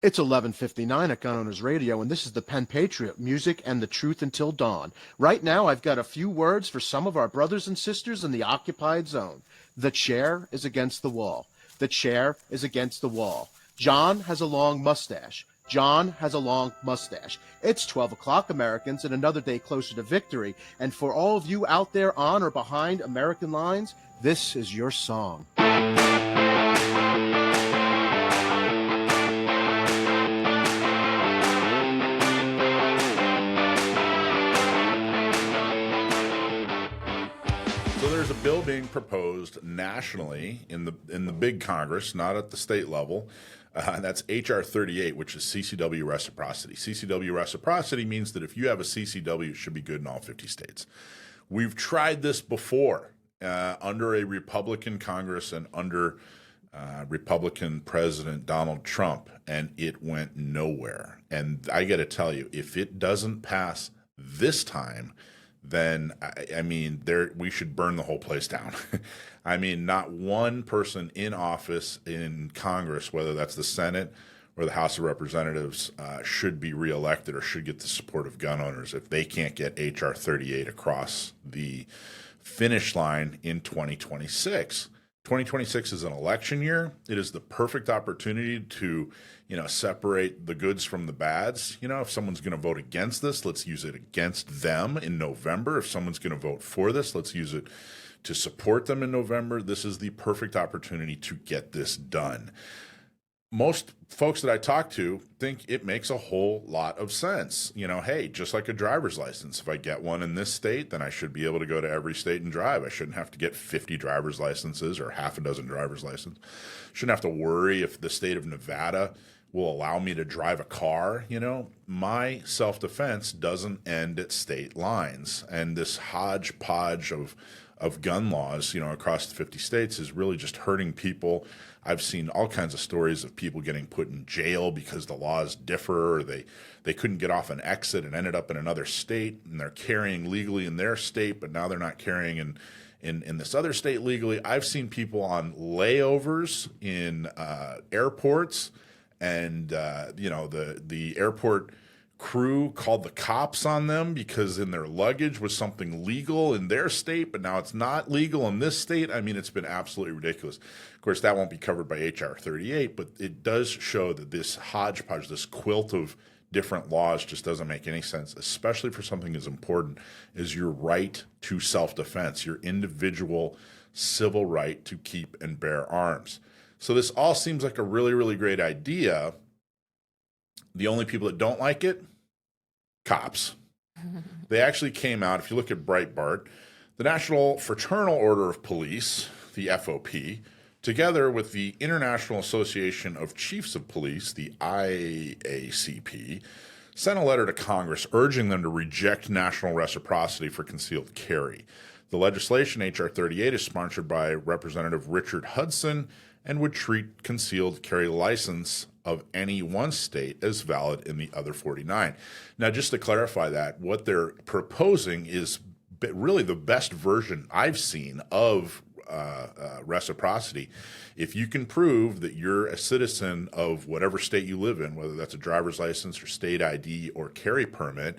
It's 11:59 at Gun Owners Radio, and this is the Penn Patriot, music and the truth until dawn. Right now, I've got a few words for some of our brothers and sisters in the occupied zone. The chair is against the wall. The chair is against the wall. John has a long mustache. John has a long mustache. It's 12 o'clock, Americans, and another day closer to victory. And for all of you out there on or behind American lines, this is your song. There's a bill being proposed nationally in the big Congress, not at the state level. That's H.R. 38, which is CCW Reciprocity. CCW Reciprocity means that if you have a CCW, it should be good in all 50 states. We've tried this before under a Republican Congress and under Republican President Donald Trump, and it went nowhere. And I got to tell you, if it doesn't pass this time, then I mean, we should burn the whole place down. I mean, not one person in office in Congress, whether that's the Senate or the House of Representatives, should be reelected or should get the support of gun owners if they can't get H.R. 38 across the finish line in 2026. 2026 is an election year. It is the perfect opportunity to, separate the goods from the bads. If someone's going to vote against this, let's use it against them in November. If someone's going to vote for this, let's use it to support them in November. This is the perfect opportunity to get this done. Most folks that I talk to think it makes a whole lot of sense. Hey, just like a driver's license, if I get one in this state, then I should be able to go to every state and drive. I shouldn't have to get 50 driver's licenses or half a dozen driver's licenses. Shouldn't have to worry if the state of Nevada will allow me to drive a car. My self-defense doesn't end at state lines. And this hodgepodge of gun laws, across the 50 states is really just hurting people. I've seen all kinds of stories of people getting put in jail because the laws differ, or they couldn't get off an exit and ended up in another state, and they're carrying legally in their state, but now they're not carrying in this other state legally. I've seen people on layovers in airports, and the airport crew called the cops on them because in their luggage was something legal in their state, but now it's not legal in this state. I mean, it's been absolutely ridiculous. Of course, that won't be covered by H.R. 38, but it does show that this hodgepodge, this quilt of different laws just doesn't make any sense, especially for something as important as your right to self-defense, your individual civil right to keep and bear arms. So this all seems like a really, really great idea. The only people that don't like it, cops. They actually came out, if you look at Breitbart, the National Fraternal Order of Police, the FOP, together with the International Association of Chiefs of Police, the IACP, sent a letter to Congress urging them to reject national reciprocity for concealed carry. The legislation, H.R. 38, is sponsored by Representative Richard Hudson and would treat concealed carry license of any one state as valid in the other 49. Now, just to clarify that, what they're proposing is really the best version I've seen of reciprocity. If you can prove that you're a citizen of whatever state you live in, whether that's a driver's license or state ID or carry permit,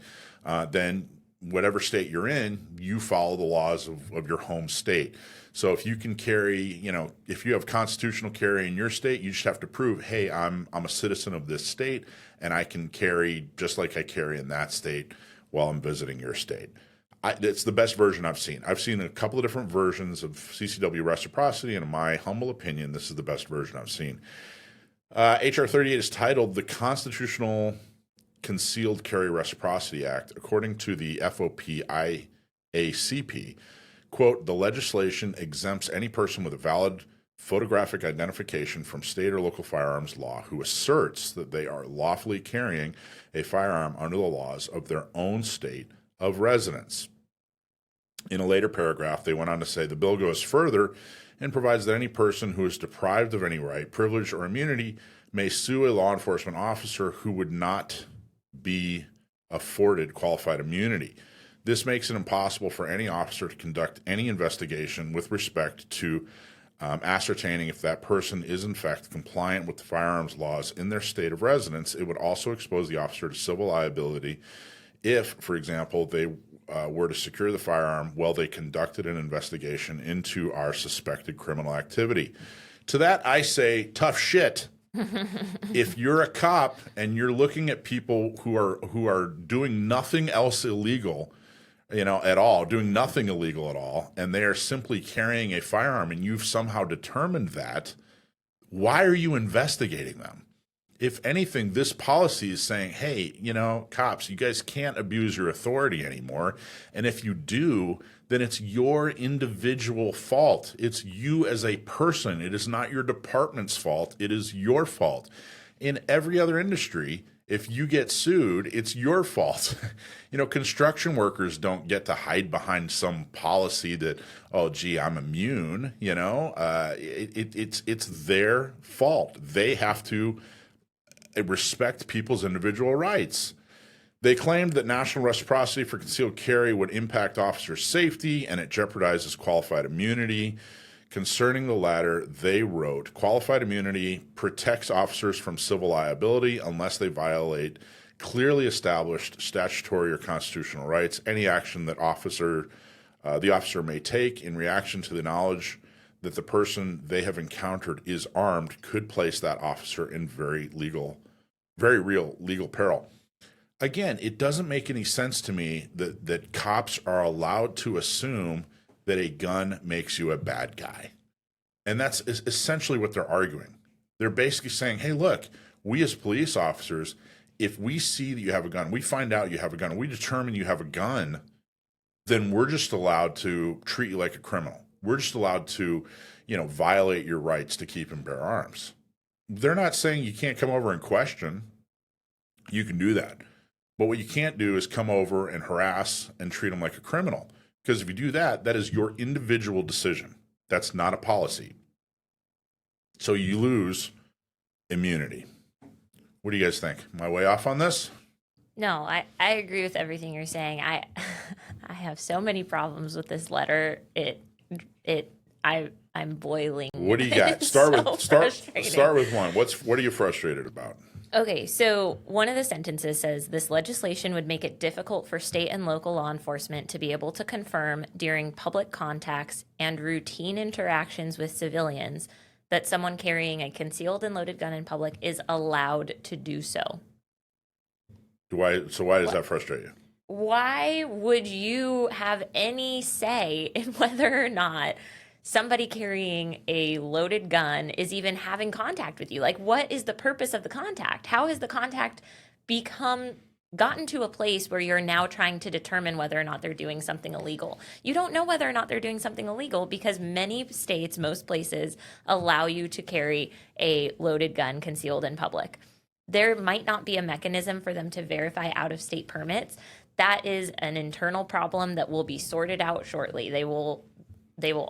then whatever state you're in, you follow the laws of your home state. So if you can carry, if you have constitutional carry in your state, you just have to prove, hey, I'm a citizen of this state, and I can carry just like I carry in that state while I'm visiting your state. It's the best version I've seen. I've seen a couple of different versions of CCW reciprocity, and in my humble opinion, this is the best version I've seen. H.R. 38 is titled the Constitutional Concealed Carry Reciprocity Act. According to the FOP IACP, quote, the legislation exempts any person with a valid photographic identification from state or local firearms law who asserts that they are lawfully carrying a firearm under the laws of their own state of residence. In a later paragraph, they went on to say the bill goes further and provides that any person who is deprived of any right, privilege, or immunity may sue a law enforcement officer who would not be afforded qualified immunity. This makes it impossible for any officer to conduct any investigation with respect to ascertaining if that person is in fact compliant with the firearms laws in their state of residence. It would also expose the officer to civil liability if, for example, they were to secure the firearm while they conducted an investigation into our suspected criminal activity. To that, I say, tough shit. If you're a cop and you're looking at people who are doing nothing else illegal, at all, doing nothing illegal at all, and they are simply carrying a firearm, and you've somehow determined that, why are you investigating them? If anything, this policy is saying, hey, cops, you guys can't abuse your authority anymore. And if you do, then it's your individual fault. It's you as a person. It is not your department's fault. It is your fault. In every other industry, if you get sued, it's your fault. Construction workers don't get to hide behind some policy that, oh, gee, I'm immune. It's their fault. They have to respect people's individual rights. They claimed that national reciprocity for concealed carry would impact officers' safety and it jeopardizes qualified immunity. Concerning the latter, they wrote, qualified immunity protects officers from civil liability unless they violate clearly established statutory or constitutional rights. Any action that the officer may take in reaction to the knowledge that the person they have encountered is armed could place that officer in very real legal peril. Again, it doesn't make any sense to me that cops are allowed to assume that a gun makes you a bad guy. And that's essentially what they're arguing. They're basically saying, hey, look, we as police officers, if we see that you have a gun, we find out you have a gun, we determine you have a gun, then we're just allowed to treat you like a criminal. We're just allowed to, violate your rights to keep and bear arms. They're not saying you can't come over and question. You can do that. But what you can't do is come over and harass and treat them like a criminal. Because if you do that, that is your individual decision. That's not a policy. So you lose immunity. What do you guys think? Am I way off on this? No, I agree with everything you're saying. I have so many problems with this letter. I'm boiling. What do you got? Start with one. What are you frustrated about? Okay, so one of the sentences says this legislation would make it difficult for state and local law enforcement to be able to confirm during public contacts and routine interactions with civilians that someone carrying a concealed and loaded gun in public is allowed to do so. Why does that frustrate you? Why would you have any say in whether or not somebody carrying a loaded gun is even having contact with you? Like, what is the purpose of the contact? How has the contact gotten to a place where you're now trying to determine whether or not they're doing something illegal? You don't know whether or not they're doing something illegal because many states, most places, allow you to carry a loaded gun concealed in public. There might not be a mechanism for them to verify out-of-state permits. That is an internal problem that will be sorted out shortly. They will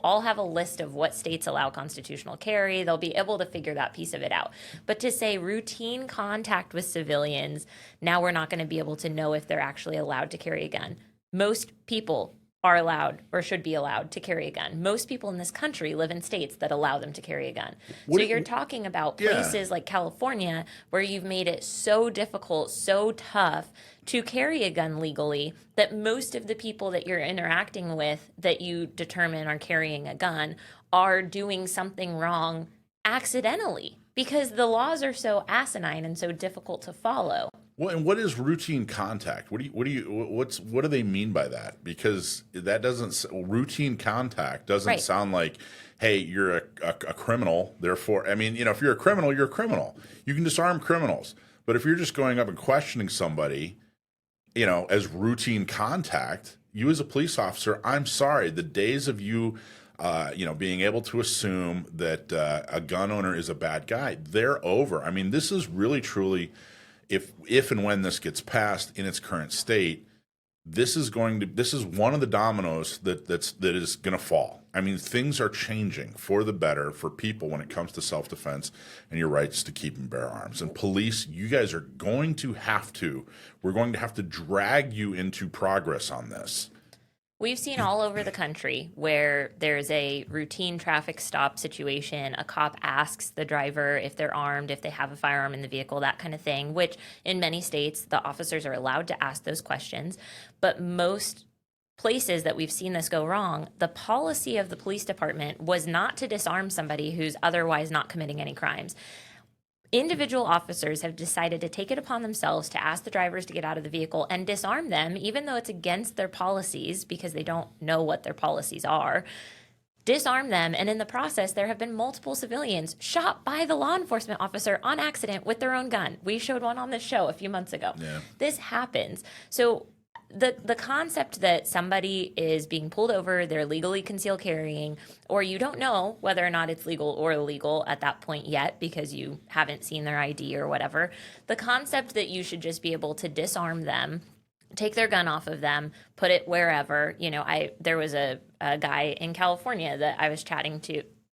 all have a list of what states allow constitutional carry. They'll be able to figure that piece of it out. But to say routine contact with civilians, now we're not going to be able to know if they're actually allowed to carry a gun. Most people are allowed or should be allowed to carry a gun. Most people in this country live in states that allow them to carry a gun. So you're talking about places like California where you've made it so difficult, so tough to carry a gun legally that most of the people that you're interacting with that you determine are carrying a gun are doing something wrong accidentally because the laws are so asinine and so difficult to follow. Well, and what is routine contact? What do they mean by that? Because routine contact doesn't sound like, hey, you're a criminal. Therefore, I mean, if you're a criminal, you're a criminal. You can disarm criminals. But if you're just going up and questioning somebody, as routine contact, you as a police officer, I'm sorry, the days of you, being able to assume that a gun owner is a bad guy, they're over. I mean, this is really truly. If and when this gets passed in its current state, this is one of the dominoes that is going to fall. I mean, things are changing for the better for people when it comes to self-defense and your rights to keep and bear arms. And police, you guys are we're going to have to drag you into progress on this. We've seen all over the country where there's a routine traffic stop situation. A cop asks the driver if they're armed, if they have a firearm in the vehicle, that kind of thing, which in many states, the officers are allowed to ask those questions. But most places that we've seen this go wrong, the policy of the police department was not to disarm somebody who's otherwise not committing any crimes. Individual officers have decided to take it upon themselves to ask the drivers to get out of the vehicle and disarm them, even though it's against their policies because they don't know what their policies are. Disarm them, and in the process, there have been multiple civilians shot by the law enforcement officer on accident with their own gun. We showed one on this show a few months ago. Yeah. This happens. So the concept that somebody is being pulled over, they're legally concealed carrying, or you don't know whether or not it's legal or illegal at that point yet because you haven't seen their ID or whatever. The concept that you should just be able to disarm them, take their gun off of them, put it wherever. There was a guy in California that I was chatting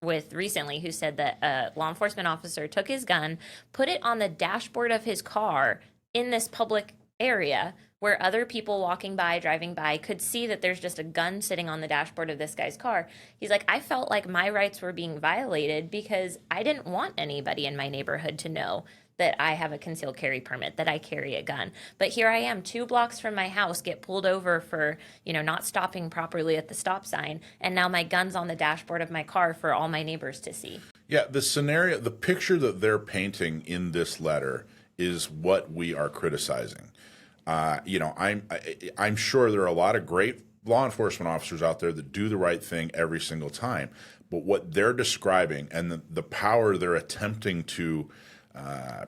with recently who said that a law enforcement officer took his gun, put it on the dashboard of his car in this public area where other people walking by, driving by, could see that there's just a gun sitting on the dashboard of this guy's car. He's like, I felt like my rights were being violated because I didn't want anybody in my neighborhood to know that I have a concealed carry permit, that I carry a gun. But here I am, 2 blocks from my house, get pulled over for, not stopping properly at the stop sign, and now my gun's on the dashboard of my car for all my neighbors to see. Yeah, the picture that they're painting in this letter is what we are criticizing. I'm sure there are a lot of great law enforcement officers out there that do the right thing every single time, but what they're describing and the power they're attempting to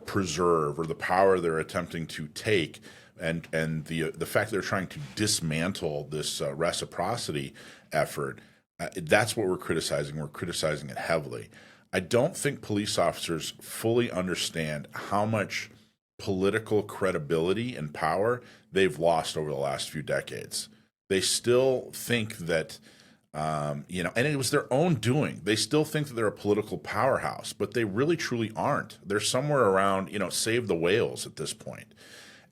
preserve, or the power they're attempting to take, and the fact that they're trying to dismantle this reciprocity effort, that's what we're criticizing. We're criticizing it heavily. I don't think police officers fully understand how much political credibility and power they've lost over the last few decades. They still think that, and it was their own doing. They still think that they're a political powerhouse, but they really truly aren't. They're somewhere around, save the whales at this point.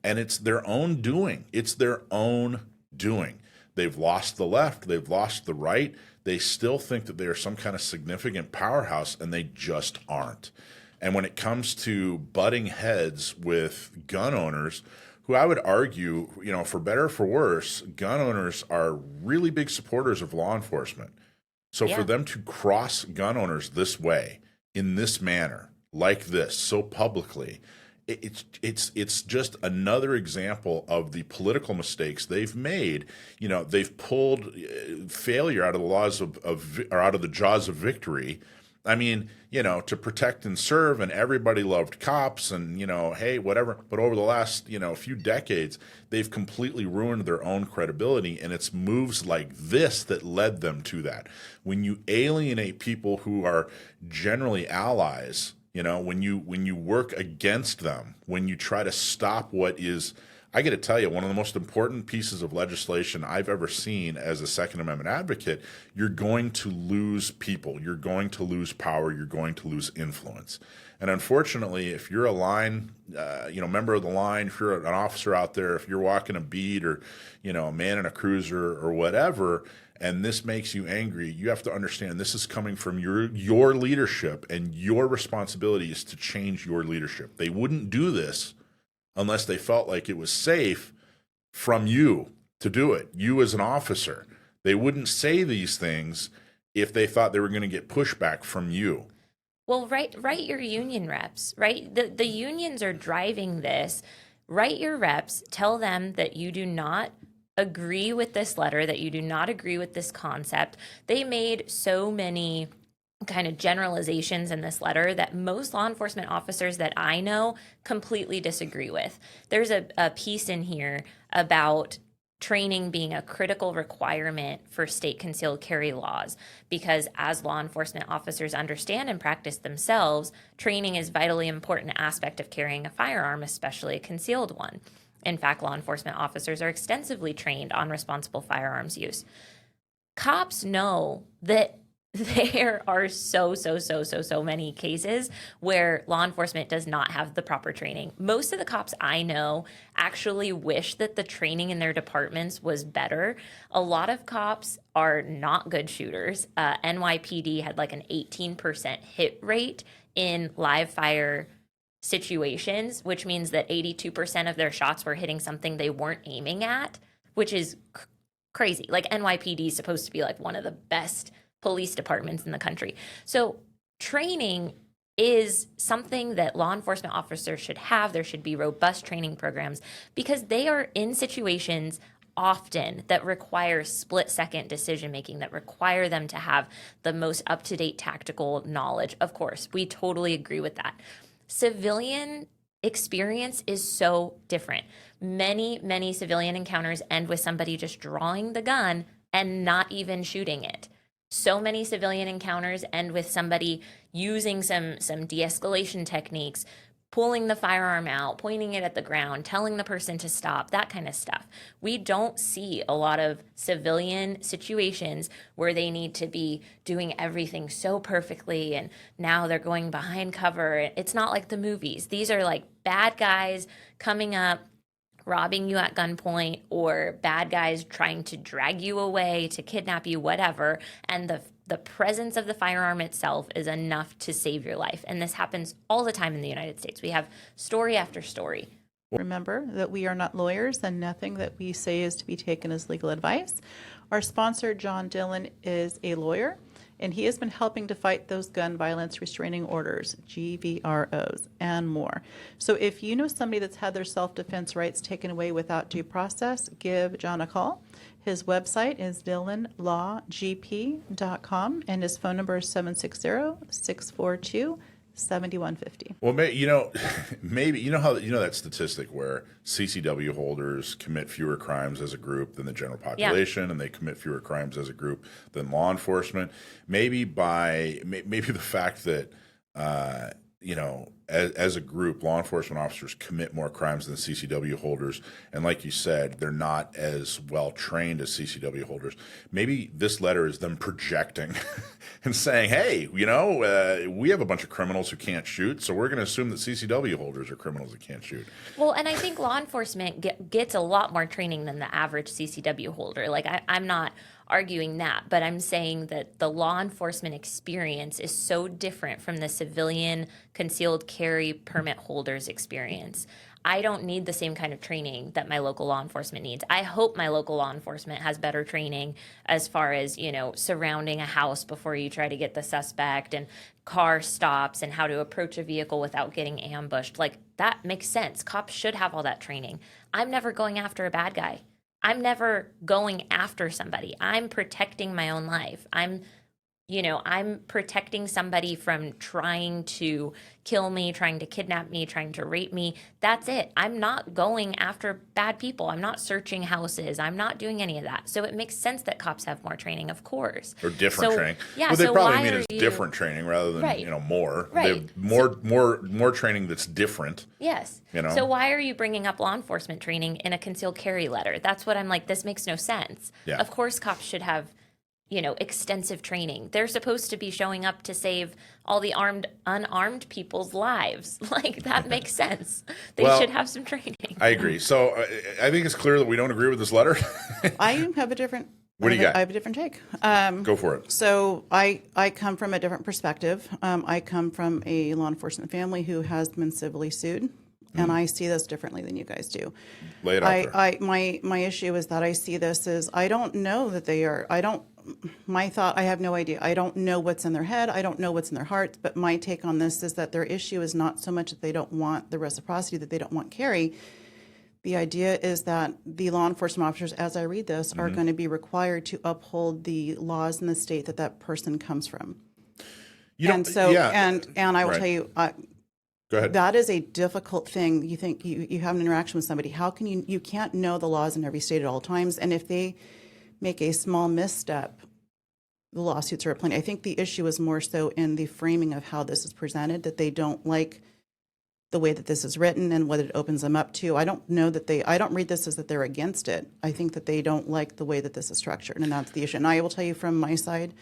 And it's their own doing. It's their own doing. They've lost the left. They've lost the right. They still think that they are some kind of significant powerhouse, and they just aren't. And when it comes to butting heads with gun owners, who I would argue, for better or for worse, gun owners are really big supporters of law enforcement. So for them to cross gun owners this way, in this manner, like this, so publicly, it's just another example of the political mistakes they've made. They've pulled failure out of the jaws of victory. I mean, to protect and serve, and everybody loved cops, and, hey, whatever. But over the last, few decades, they've completely ruined their own credibility, and it's moves like this that led them to that. When you alienate people who are generally allies, when you work against them, when you try to stop what is, I got to tell you, one of the most important pieces of legislation I've ever seen as a Second Amendment advocate, you're going to lose people. You're going to lose power. You're going to lose influence. And unfortunately, if you're a line, member of the line, if you're an officer out there, if you're walking a beat, or, a man in a cruiser or whatever, and this makes you angry, you have to understand this is coming from your leadership, and your responsibility is to change your leadership. They wouldn't do this unless they felt like it was safe from you to do it, you as an officer. They wouldn't say these things if they thought they were going to get pushback from you. Well, write your union reps, right? The unions are driving this. Write your reps, tell them that you do not agree with this letter, that you do not agree with this concept. They made so many kind of generalizations in this letter that most law enforcement officers that I know completely disagree with. There's a piece in here about training being a critical requirement for state concealed carry laws, because as law enforcement officers understand and practice themselves, training is a vitally important aspect of carrying a firearm, especially a concealed one. In fact, law enforcement officers are extensively trained on responsible firearms use. Cops know that there are so many cases where law enforcement does not have the proper training. Most of the cops I know actually wish that the training in their departments was better. A lot of cops are not good shooters. NYPD had like an 18% hit rate in live fire situations, which means that 82% of their shots were hitting something they weren't aiming at, which is crazy. Like NYPD is supposed to be like one of the best police departments in the country. So training is something that law enforcement officers should have. There should be robust training programs because they are in situations often that require split-second decision making, that require them to have the most up-to-date tactical knowledge. Of course, we totally agree with that. Civilian experience is so different. Many civilian encounters end with somebody just drawing the gun and not even shooting it. So many civilian encounters end with somebody using some de-escalation techniques, pulling the firearm out, pointing it at the ground, telling the person to stop, that kind of stuff. We don't see a lot of civilian situations where they need to be doing everything so perfectly and now they're going behind cover. It's not like the movies. These are like bad guys coming up, robbing you at gunpoint, or bad guys trying to drag you away, to kidnap you, whatever. And the presence of the firearm itself is enough to save your life. And this happens all the time in the United States. We have story after story. Remember that we are not lawyers and nothing that we say is to be taken as legal advice. Our sponsor, John Dillon, is a lawyer, and he has been helping to fight those gun violence restraining orders, GVROs, and more. So if you know somebody that's had their self-defense rights taken away without due process, give John a call. His website is dillonlawgp.com, and his phone number is 760-642-7150. Well, maybe how that statistic where CCW holders commit fewer crimes as a group than the general population, and they commit fewer crimes as a group than law enforcement. Maybe the fact that as a group, law enforcement officers commit more crimes than CCW holders, and like you said, they're not as well trained as CCW holders. Maybe this letter is them projecting and saying, hey, we have a bunch of criminals who can't shoot, so we're going to assume that CCW holders are criminals that can't shoot. Well, and I think law enforcement gets a lot more training than the average CCW holder. Like, I'm not arguing that, but I'm saying that the law enforcement experience is so different from the civilian concealed carry permit holders experience. I don't need the same kind of training that my local law enforcement needs. I hope my local law enforcement has better training as far as, surrounding a house before you try to get the suspect, and car stops, and how to approach a vehicle without getting ambushed. Like, that makes sense. Cops should have all that training. I'm never going after a bad guy. I'm never going after somebody. I'm protecting my own life. I'm protecting somebody from trying to kill me, trying to kidnap me, trying to rape me. That's it. I'm not going after bad people. I'm not searching houses. I'm not doing any of that. So it makes sense that cops have more training, of course. Or different training. Yeah. What they so probably why mean are is you... different training rather than Right. More. Right. They have more training that's different. Yes. So why are you bringing up law enforcement training in a concealed carry letter? That's what I'm like, this makes no sense. Yeah. Of course cops should have extensive training. They're supposed to be showing up to save all the unarmed people's lives. Like, that makes sense. They should have some training. I agree. So I think it's clear that we don't agree with this letter. I have a different... What do you got? I have a different take. Go for it. So I come from a different perspective. I come from a law enforcement family who has been civilly sued, and I see this differently than you guys do. Lay it out there. My issue is that I see this as, I don't know that they are, my thought, I have no idea. I don't know what's in their head. I don't know what's in their hearts. But my take on this is that their issue is not so much that they don't want the reciprocity, that they don't want carry. The idea is that the law enforcement officers, as I read this, are going to be required to uphold the laws in the state that person comes from. And I will tell you, go ahead. That is a difficult thing. You think you have an interaction with somebody. How can you can't know the laws in every state at all times. And if they make a small misstep, the lawsuits are plenty. I think the issue is more so in the framing of how this is presented, that they don't like the way that this is written and what it opens them up to. I don't read this as that they're against it. I think that they don't like the way that this is structured, and that's the issue. And I will tell you from my side,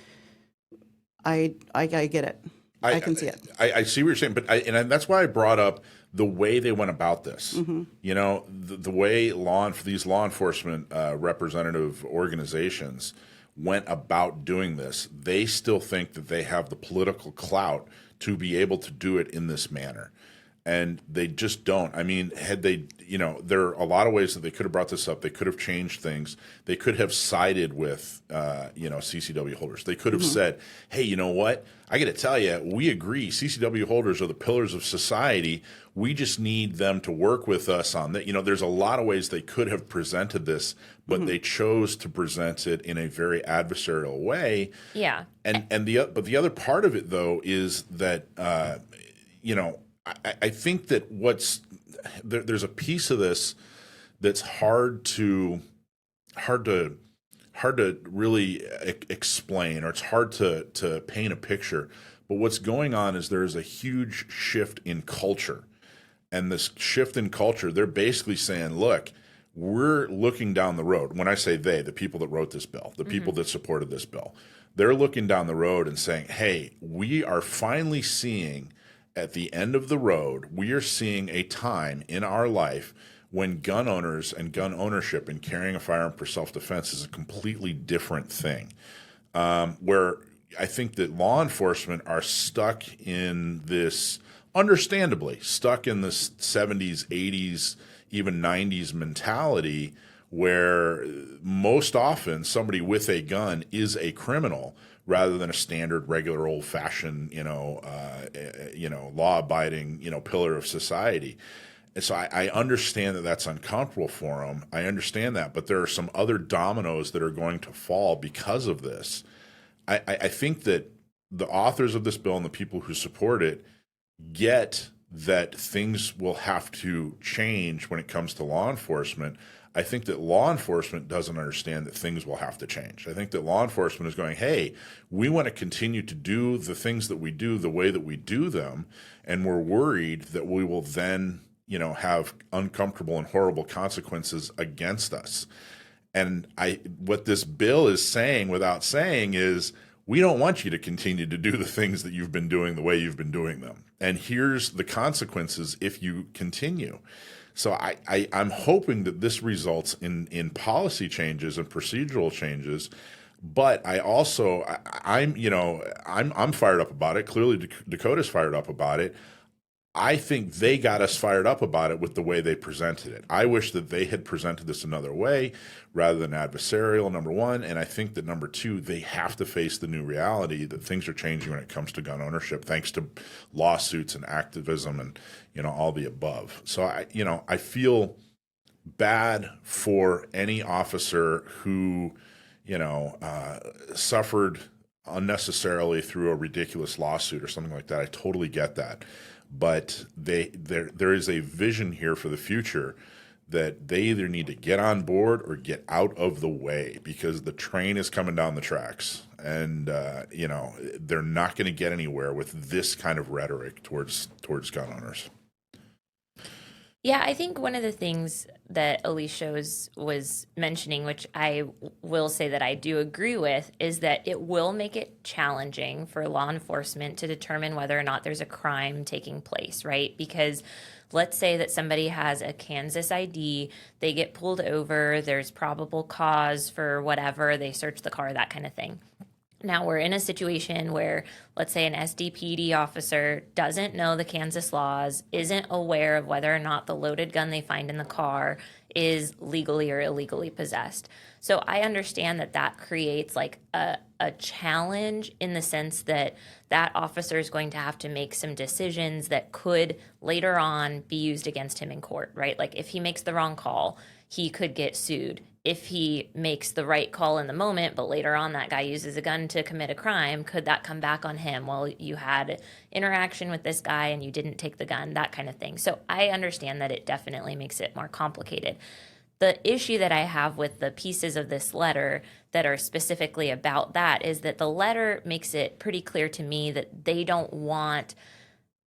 I get it. I can see it. I see what you're saying, but that's why I brought up the way they went about this. You know, the way these law enforcement representative organizations went about doing this. They still think that they have the political clout to be able to do it in this manner. And they just don't. I mean, had they, you know, there are a lot of ways that they could have brought this up. They could have changed things. They could have sided with, you know, CCW holders. They could have said, hey, you know what? I got to tell you, we agree. CCW holders are the pillars of society. We just need them to work with us on that. You know, there's a lot of ways they could have presented this, but they chose to present it in a very adversarial way. Yeah. And the other part of it, though, is that, you know, I think that there's a piece of this that's hard to really explain, or it's hard to paint a picture. But what's going on is there is a huge shift in culture, and this shift in culture, they're basically saying, look, we're looking down the road. When I say they, the people that wrote this bill, the people that supported this bill, they're looking down the road and saying, hey, we are finally seeing at the end of the road, we are seeing a time in our life when gun owners and gun ownership and carrying a firearm for self-defense is a completely different thing. Where I think that law enforcement are stuck in this, understandably, stuck in this 70s, 80s, even 90s mentality where most often somebody with a gun is a criminal, rather than a standard, regular, old-fashioned, law-abiding, pillar of society. And so I understand that that's uncomfortable for them. I understand that, but there are some other dominoes that are going to fall because of this. I think that the authors of this bill and the people who support it get that things will have to change when it comes to law enforcement. I think that law enforcement doesn't understand that things will have to change. I think that law enforcement is going, hey, we want to continue to do the things that we do the way that we do them, and we're worried that we will then, have uncomfortable and horrible consequences against us. And what this bill is saying without saying is, we don't want you to continue to do the things that you've been doing the way you've been doing them. And here's the consequences if you continue. So I'm hoping that this results in policy changes and procedural changes, but I'm fired up about it. Clearly, Dakota's fired up about it. I think they got us fired up about it with the way they presented it. I wish that they had presented this another way rather than adversarial, number one. And I think that number two, they have to face the new reality that things are changing when it comes to gun ownership, thanks to lawsuits and activism and, all the above. So I feel bad for any officer who, suffered unnecessarily through a ridiculous lawsuit or something like that. I totally get that. But there is a vision here for the future that they either need to get on board or get out of the way, because the train is coming down the tracks, and they're not going to get anywhere with this kind of rhetoric towards gun owners. Yeah, I think one of the things that Alicia was mentioning, which I will say that I do agree with, is that it will make it challenging for law enforcement to determine whether or not there's a crime taking place, right? Because let's say that somebody has a Kansas ID, they get pulled over, there's probable cause for whatever, they search the car, that kind of thing. Now we're in a situation where, let's say, an SDPD officer doesn't know the Kansas laws, isn't aware of whether or not the loaded gun they find in the car is legally or illegally possessed. So I understand that creates like a challenge in the sense that that officer is going to have to make some decisions that could later on be used against him in court, right? Like if he makes the wrong call, he could get sued. If he makes the right call in the moment, but later on that guy uses a gun to commit a crime, could that come back on him? Well, you had interaction with this guy and you didn't take the gun, that kind of thing. So I understand that it definitely makes it more complicated. The issue that I have with the pieces of this letter that are specifically about that is that the letter makes it pretty clear to me that they don't want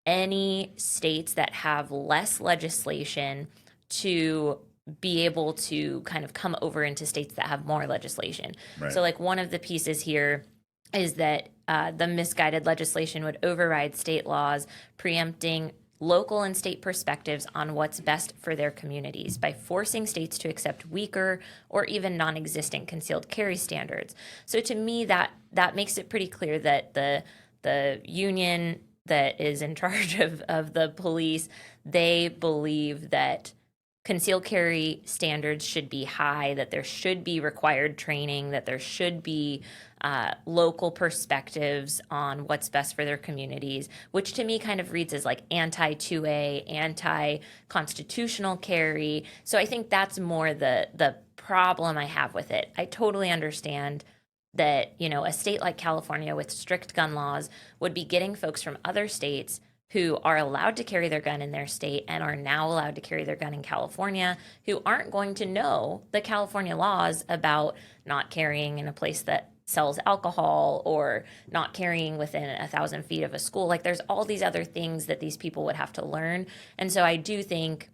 any states that have less legislation to be able to kind of come over into states that have more legislation. Right. So like one of the pieces here is that the misguided legislation would override state laws, preempting local and state perspectives on what's best for their communities by forcing states to accept weaker or even non-existent concealed carry standards. So to me, that makes it pretty clear that the union that is in charge of the police, they believe that concealed carry standards should be high, that there should be required training, that there should be local perspectives on what's best for their communities, which to me kind of reads as like anti-2A, anti-constitutional carry. So I think that's more the problem I have with it. I totally understand that, you know, a state like California with strict gun laws would be getting folks from other states who are allowed to carry their gun in their state and are now allowed to carry their gun in California, who aren't going to know the California laws about not carrying in a place that sells alcohol or not carrying within 1,000 feet of a school. Like there's all these other things that these people would have to learn. And so I do think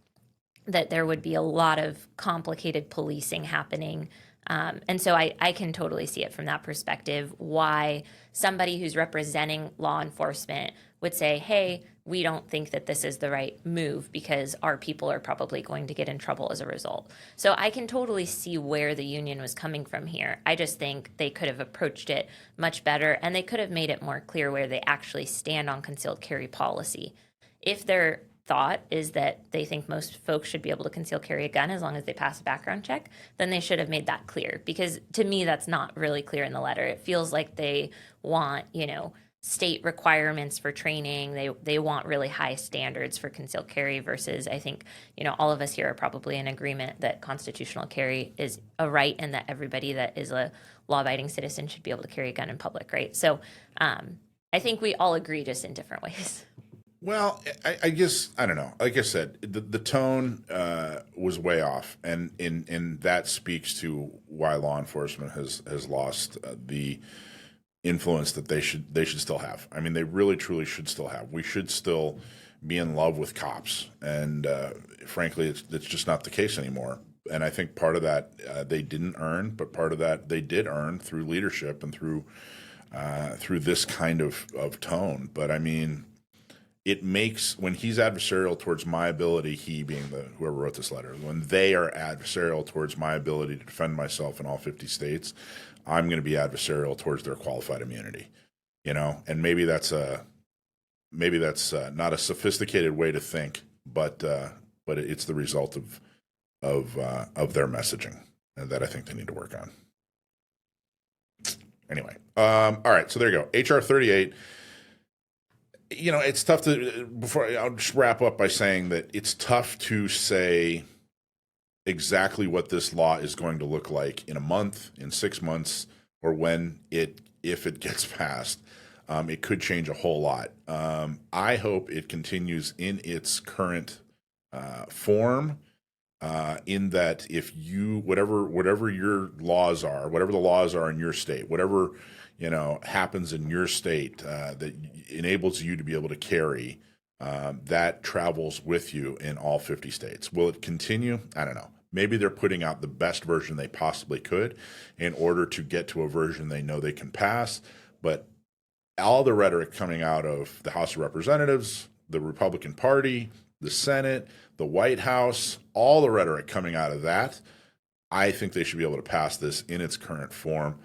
that there would be a lot of complicated policing happening. And so I can totally see it from that perspective, why somebody who's representing law enforcement would say, hey, we don't think that this is the right move because our people are probably going to get in trouble as a result. So I can totally see where the union was coming from here. I just think they could have approached it much better, and they could have made it more clear where they actually stand on concealed carry policy. If their thought is that they think most folks should be able to conceal carry a gun as long as they pass a background check, then they should have made that clear, because to me that's not really clear in the letter. It feels like they want, you know, state requirements for training. They want really high standards for concealed carry versus, I think, you know, all of us here are probably in agreement that constitutional carry is a right and that everybody that is a law-abiding citizen should be able to carry a gun in public, right? So I think we all agree, just in different ways. Well, I guess, I don't know. Like I said, the tone was way off, and that speaks to why law enforcement has lost the influence that they should still have. I mean, they really truly should still have. We should still be in love with cops, and frankly, it's just not the case anymore. And I think part of that they didn't earn, but part of that they did earn through leadership and through this kind of tone. But I mean, it makes, when he's adversarial towards my ability, he being whoever wrote this letter, when they are adversarial towards my ability to defend myself in all 50 states, I'm going to be adversarial towards their qualified immunity, you know. And maybe that's not a sophisticated way to think, but it's the result of their messaging that I think they need to work on. Anyway, all right, so there you go. HR 38. You know, it's tough I'll just wrap up by saying that it's tough to say exactly what this law is going to look like in a month, in 6 months, or if it gets passed. It could change a whole lot. I hope it continues in its current form, in that if you, whatever your laws are, whatever the laws are in your state, whatever, you know, happens in your state that enables you to be able to carry, that travels with you in all 50 states. Will it continue? I don't know. Maybe they're putting out the best version they possibly could in order to get to a version they know they can pass. But all the rhetoric coming out of the House of Representatives, the Republican Party, the Senate, the White House, all the rhetoric coming out of that, I think they should be able to pass this in its current form.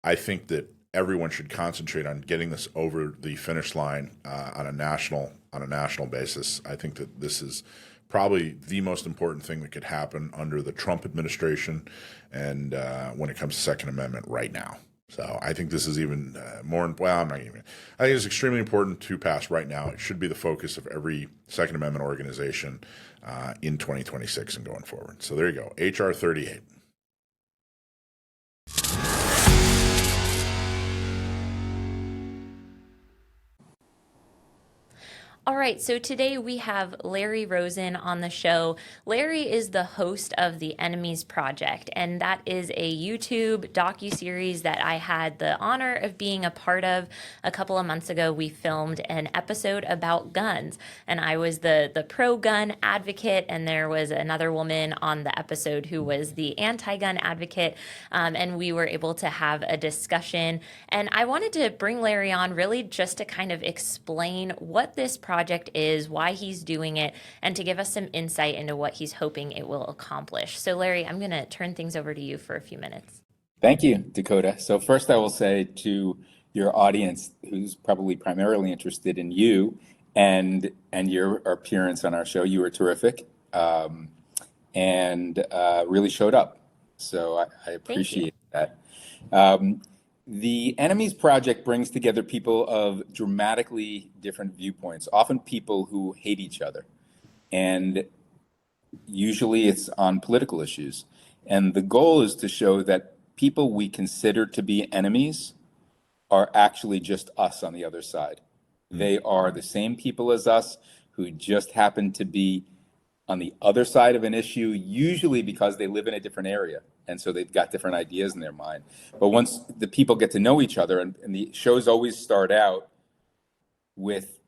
I think that everyone should concentrate on getting this over the finish line on a national basis. I think that this is probably the most important thing that could happen under the Trump administration, and when it comes to Second Amendment right now. So I think this is even more. Well, I'm not even. I think it's extremely important to pass right now. It should be the focus of every Second Amendment organization in 2026 and going forward. So there you go. HR 38. All right, so today we have Larry Rosen on the show. Larry is the host of the Enemies Project, and that is a YouTube docuseries that I had the honor of being a part of. A couple of months ago, we filmed an episode about guns, and I was the pro-gun advocate, and there was another woman on the episode who was the anti-gun advocate, and we were able to have a discussion. And I wanted to bring Larry on really just to kind of explain what this project is, why he's doing it, and to give us some insight into what he's hoping it will accomplish. So Larry, I'm going to turn things over to you for a few minutes. Thank you, Dakota. So first I will say to your audience, who's probably primarily interested in you and your appearance on our show, you were terrific, and really showed up. So I appreciate that. The Enemies Project brings together people of dramatically different viewpoints, often people who hate each other. And usually it's on political issues. And the goal is to show that people we consider to be enemies are actually just us on the other side. They are the same people as us who just happen to be on the other side of an issue, usually because they live in a different area. And so they've got different ideas in their mind. But once the people get to know each other, and the shows always start out with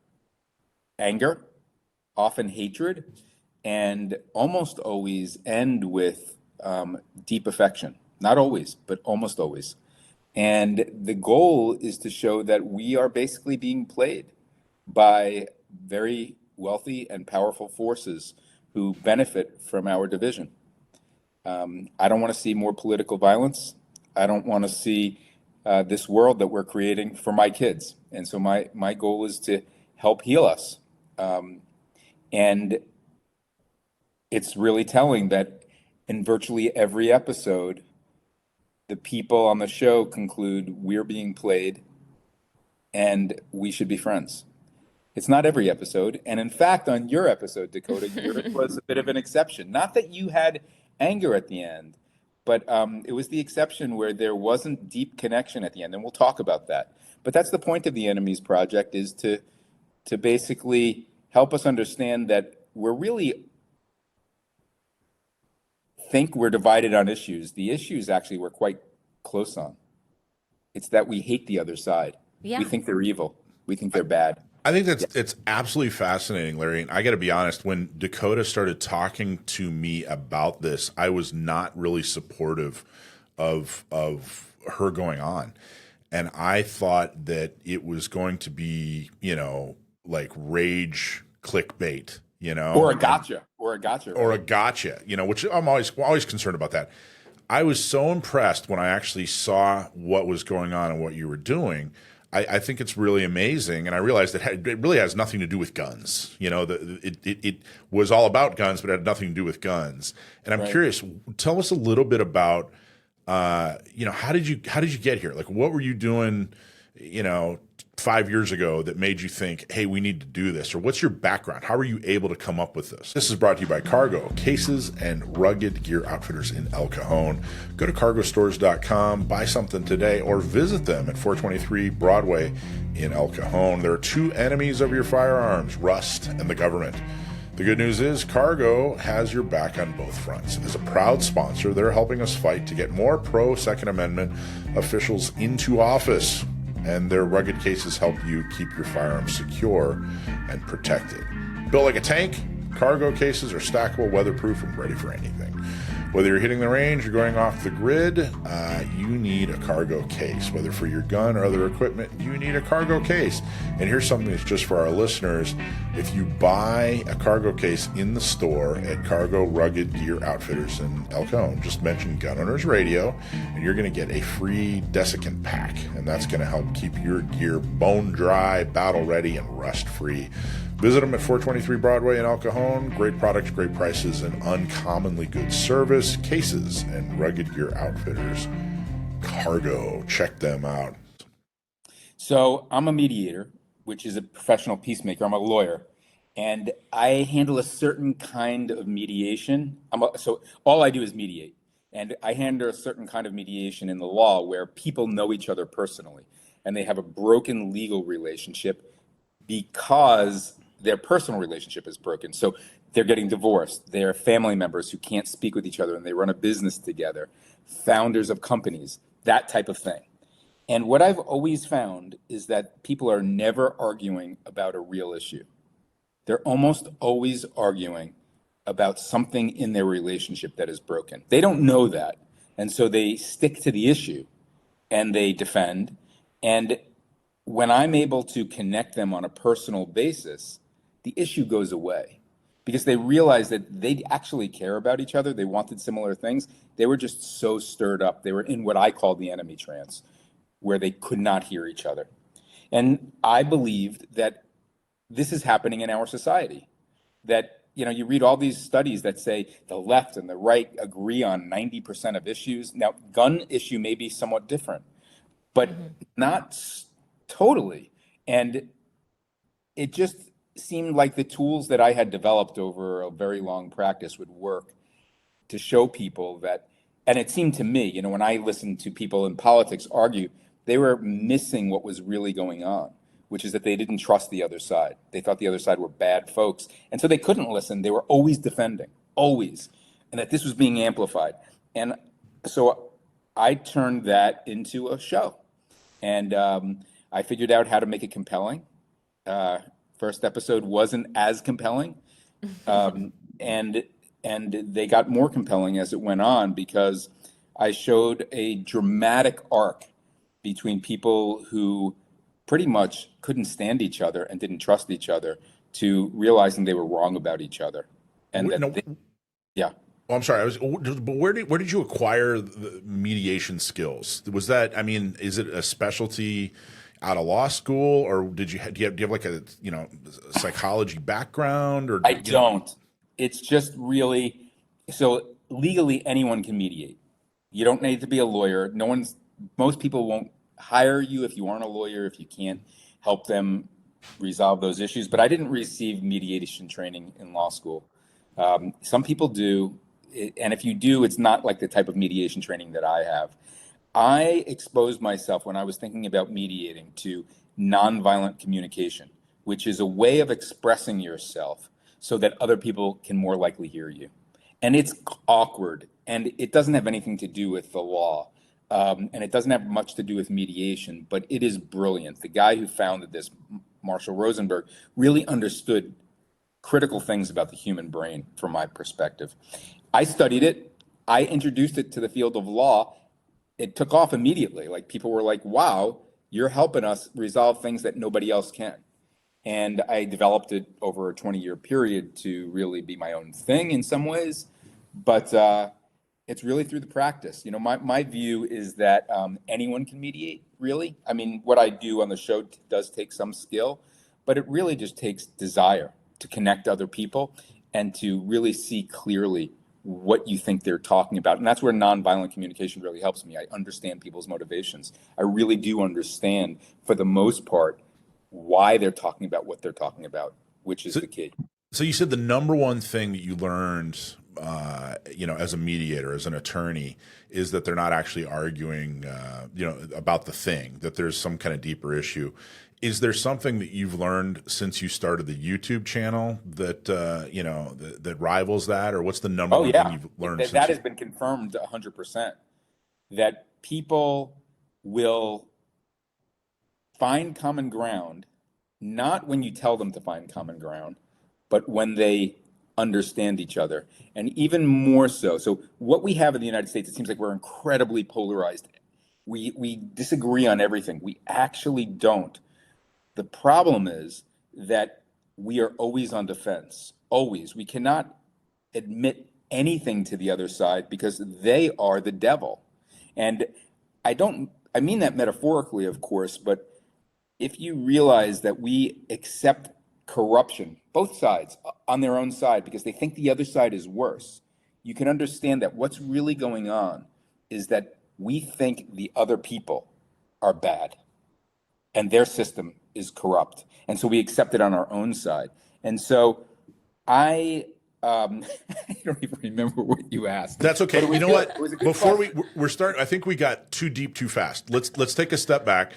anger, often hatred, and almost always end with deep affection. Not always, but almost always. And the goal is to show that we are basically being played by very wealthy and powerful forces who benefit from our division. I don't want to see more political violence. I don't want to see this world that we're creating for my kids. And so my goal is to help heal us. And it's really telling that in virtually every episode, the people on the show conclude we're being played and we should be friends. It's not every episode. And in fact, on your episode, Dakota, yours was a bit of an exception. Not that you had anger at the end, but it was the exception where there wasn't deep connection at the end. And we'll talk about that. But that's the point of the Enemies Project, is to basically help us understand that we're really think we're divided on issues. The issues actually we're quite close on. It's that we hate the other side. Yeah. We think they're evil. We think they're bad. I think it's absolutely fascinating, Larry. And I got to be honest, when Dakota started talking to me about this, I was not really supportive of her going on. And I thought that it was going to be, like rage clickbait, or a gotcha, which I'm always concerned about that. I was so impressed when I actually saw what was going on and what you were doing. I think it's really amazing, and I realized that it really has nothing to do with guns. It was all about guns, but it had nothing to do with guns. And I'm curious, tell us a little bit about, how did you get here? Like, what were you doing, 5 years ago that made you think, hey, we need to do this? Or what's your background? How were you able to come up with this? This is brought to you by Cargo, cases and rugged gear outfitters in El Cajon. Go to cargostores.com, buy something today, or visit them at 423 Broadway in El Cajon. There are two enemies of your firearms, rust and the government. The good news is Cargo has your back on both fronts. As a proud sponsor, they're helping us fight to get more pro-Second Amendment officials into office. And their rugged cases help you keep your firearms secure and protected. Built like a tank, Cargo cases are stackable, weatherproof, and ready for anything. Whether you're hitting the range or going off the grid, you need a Cargo case. Whether for your gun or other equipment, you need a Cargo case. And here's something that's just for our listeners. If you buy a Cargo case in the store at Cargo Rugged Gear Outfitters in El Cajon, just mention Gun Owners Radio, and you're going to get a free desiccant pack. And that's going to help keep your gear bone dry, battle ready, and rust free. Visit them at 423 Broadway in El Cajon. Great products, great prices, and uncommonly good service. Cases and Rugged Gear Outfitters. Cargo. Check them out. So I'm a mediator, which is a professional peacemaker. I'm a lawyer, and I handle a certain kind of mediation. So all I do is mediate, and I handle a certain kind of mediation in the law where people know each other personally, and they have a broken legal relationship because their personal relationship is broken. So they're getting divorced. They're family members who can't speak with each other and they run a business together, founders of companies, that type of thing. And what I've always found is that people are never arguing about a real issue. They're almost always arguing about something in their relationship that is broken. They don't know that. And so they stick to the issue and they defend. And when I'm able to connect them on a personal basis, the issue goes away because they realize that they actually care about each other. They wanted similar things. They were just so stirred up. They were in what I call the enemy trance, where they could not hear each other. And I believed that this is happening in our society, that you read all these studies that say the left and the right agree on 90% of issues. Now, gun issue may be somewhat different, but not totally. And it just seemed like the tools that I had developed over a very long practice would work to show people that, and it seemed to me, when I listened to people in politics argue, they were missing what was really going on, which is that they didn't trust the other side. They thought the other side were bad folks. And so they couldn't listen. They were always defending, always. And that this was being amplified. And so I turned that into a show. And I figured out how to make it compelling. First episode wasn't as compelling. And they got more compelling as it went on because I showed a dramatic arc between people who pretty much couldn't stand each other and didn't trust each other to realizing they were wrong about each other. And yeah. Oh, I'm sorry. But where did you acquire the mediation skills? Was that, is it a specialty out of law school, or do you have like a psychology background? Or I don't. It's just really, so legally anyone can mediate. You don't need to be a lawyer. Most people won't hire you if you aren't a lawyer, if you can't help them resolve those issues. But I didn't receive mediation training in law school. Some people do. And if you do, it's not like the type of mediation training that I have. I exposed myself when I was thinking about mediating to nonviolent communication, which is a way of expressing yourself so that other people can more likely hear you. And it's awkward, and it doesn't have anything to do with the law. And it doesn't have much to do with mediation, but it is brilliant. The guy who founded this, Marshall Rosenberg, really understood critical things about the human brain from my perspective. I studied it. I introduced it to the field of law. It took off immediately. Like, people were like, wow, you're helping us resolve things that nobody else can. And I developed it over a 20-year period to really be my own thing in some ways. But it's really through the practice. My view is that anyone can mediate, really. What I do on the show does take some skill, but it really just takes desire to connect other people and to really see clearly what you think they're talking about. And that's where nonviolent communication really helps me. I understand people's motivations. I really do understand, for the most part, why they're talking about what they're talking about, which is the key. So you said the number one thing that you learned as a mediator, as an attorney, is that they're not actually arguing, about the thing, that there's some kind of deeper issue. Is there something that you've learned since you started the YouTube channel that, that rivals that, or what's the number one thing you've learned? That has been confirmed 100%, that people will find common ground, not when you tell them to find common ground, but when they understand each other. And even more so. So what we have in the United States, it seems like we're incredibly polarized. We disagree on everything. We actually don't. The problem is that we are always on defense, always. We cannot admit anything to the other side because they are the devil. And I mean that metaphorically, of course, but if you realize that we accept corruption, both sides, on their own side, because they think the other side is worse, you can understand that what's really going on is that we think the other people are bad and their system is corrupt. And so we accept it on our own side. And so I don't even remember what you asked. That's okay. You know what? Before we're starting, I think we got too deep too fast. Let's take a step back.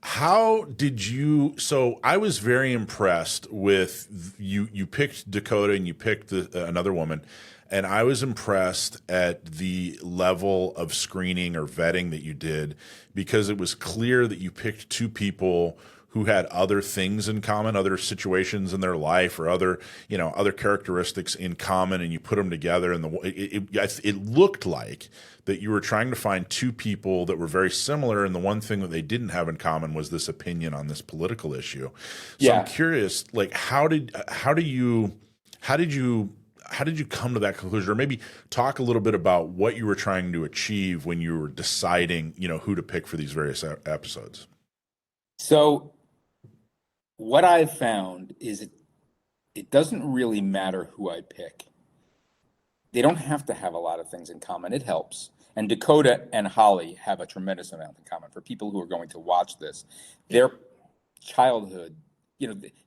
How did you? So I was very impressed with you. You picked Dakota and you picked another woman, and I was impressed at the level of screening or vetting that you did, because it was clear that you picked two people who had other things in common, other situations in their life, or other characteristics in common, and you put them together. And it looked like that you were trying to find two people that were very similar, and the one thing that they didn't have in common was this opinion on this political issue. So Yeah. I'm curious, like, how did you come to that conclusion, or maybe talk a little bit about what you were trying to achieve when you were deciding, who to pick for these various episodes? So what I've found is it doesn't really matter who I pick. They don't have to have a lot of things in common. It helps. And Dakota and Holly have a tremendous amount in common. For people who are going to watch this, their childhood,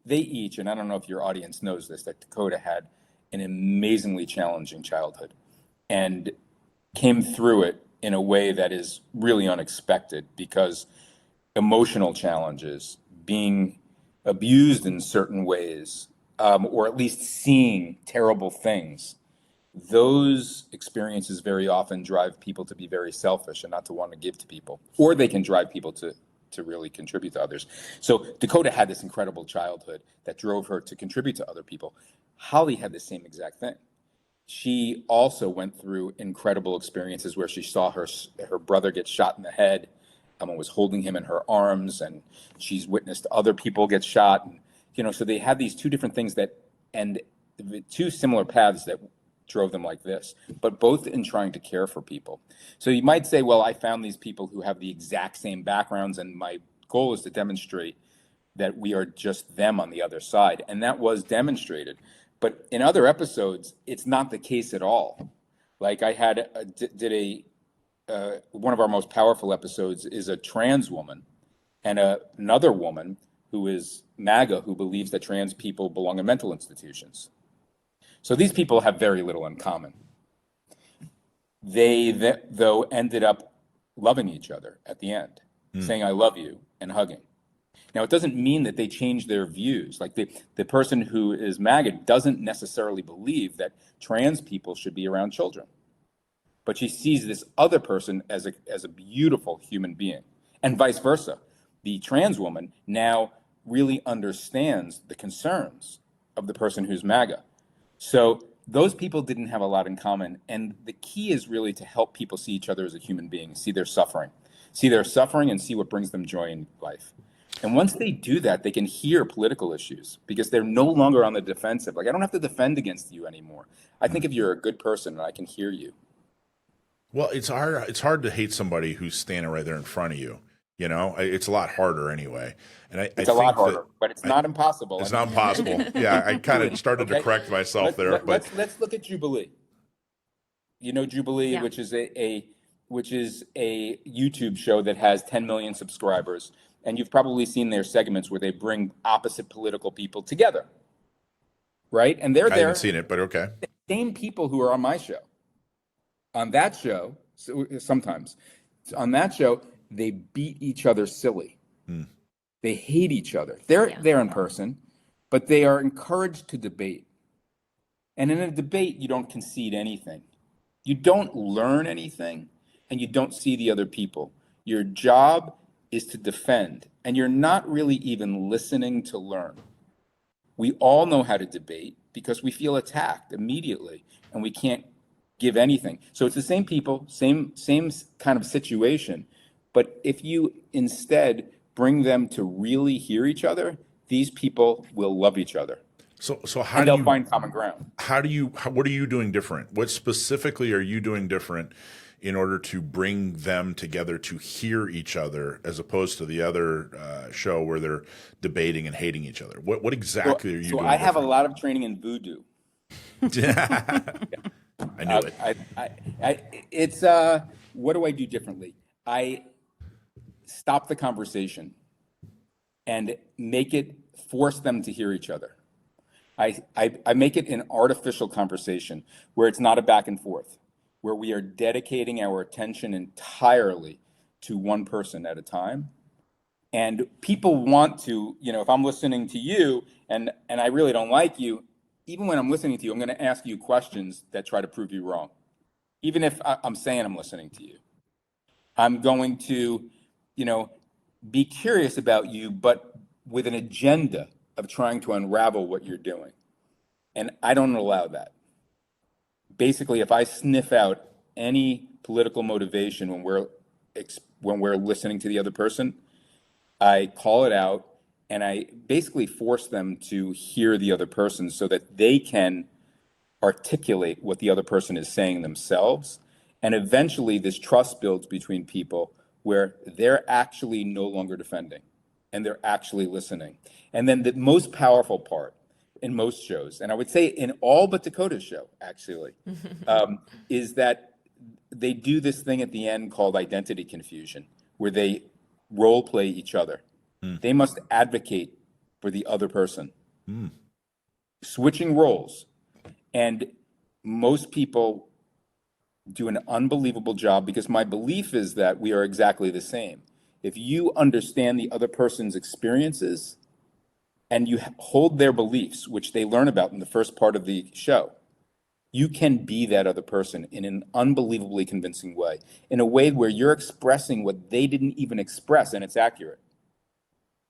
they each, and I don't know if your audience knows this, that Dakota had an amazingly challenging childhood and came through it in a way that is really unexpected, because emotional challenges, being abused in certain ways, or at least seeing terrible things, those experiences very often drive people to be very selfish and not to want to give to people, or they can drive people to really contribute to others. So Dakota had this incredible childhood that drove her to contribute to other people. Holly had the same exact thing. She also went through incredible experiences where she saw her brother get shot in the head, and was holding him in her arms, and she's witnessed other people get shot. And, so they had these two different things and two similar paths that drove them like this, but both in trying to care for people. So you might say, well, I found these people who have the exact same backgrounds, and my goal is to demonstrate that we are just them on the other side. And that was demonstrated. But in other episodes, it's not the case at all. Like I did one of our most powerful episodes is a trans woman and another woman who is MAGA, who believes that trans people belong in mental institutions. So these people have very little in common. They, though, ended up loving each other at the end, saying, I love you, and hugging. Now, it doesn't mean that they change their views. Like the person who is MAGA doesn't necessarily believe that trans people should be around children. But she sees this other person as a beautiful human being, and vice versa. The trans woman now really understands the concerns of the person who's MAGA. So those people didn't have a lot in common. And the key is really to help people see each other as a human being, see their suffering and see what brings them joy in life. And once they do that, they can hear political issues because they're no longer on the defensive. Like, I don't have to defend against you anymore. I think if you're a good person, and I can hear you. Well, it's hard to hate somebody who's standing right there in front of you. It's a lot harder anyway. And it's a lot harder, but it's not impossible. It's not impossible. Yeah, I kind of started to correct myself there. But let's look at Jubilee. Jubilee, Yeah. which is a YouTube show that has 10 million subscribers, and you've probably seen their segments where they bring opposite political people together, right? And they're I haven't seen it, but okay. The same people who are on my show. On that show, sometimes on that show, they beat each other silly. They hate each other. They're there in person, but they are encouraged to debate. And in a debate, you don't concede anything. You don't learn anything, and you don't see the other people. Your job is to defend, and you're not really even listening to learn. We all know how to debate because we feel attacked immediately, and we can't give anything. So it's the same people, same kind of situation. But if you instead bring them to really hear each other, these people will love each other. So and they'll find common ground. What are you doing different? What specifically are you doing different in order to bring them together to hear each other, as opposed to the other show where they're debating and hating each other? What exactly are you doing? So I have a lot of training in voodoo. I knew it. It's what do I do differently? I stop the conversation and force them to hear each other. I make it an artificial conversation where it's not a back and forth, where we are dedicating our attention entirely to one person at a time. And people want to, if I'm listening to you and I really don't like you, even when I'm listening to you, I'm going to ask you questions that try to prove you wrong. Even if I'm saying I'm listening to you, I'm going to, be curious about you, but with an agenda of trying to unravel what you're doing. And I don't allow that. Basically, if I sniff out any political motivation when we're listening to the other person, I call it out and I basically force them to hear the other person so that they can articulate what the other person is saying themselves. And eventually this trust builds between people where they're actually no longer defending and they're actually listening. And then the most powerful part in most shows, and I would say in all but Dakota's show, actually, is that they do this thing at the end called identity confusion, where they role play each other. They must advocate for the other person, switching roles. And most people do an unbelievable job because my belief is that we are exactly the same. If you understand the other person's experiences and you hold their beliefs, which they learn about in the first part of the show, you can be that other person in an unbelievably convincing way, in a way where you're expressing what they didn't even express, and it's accurate.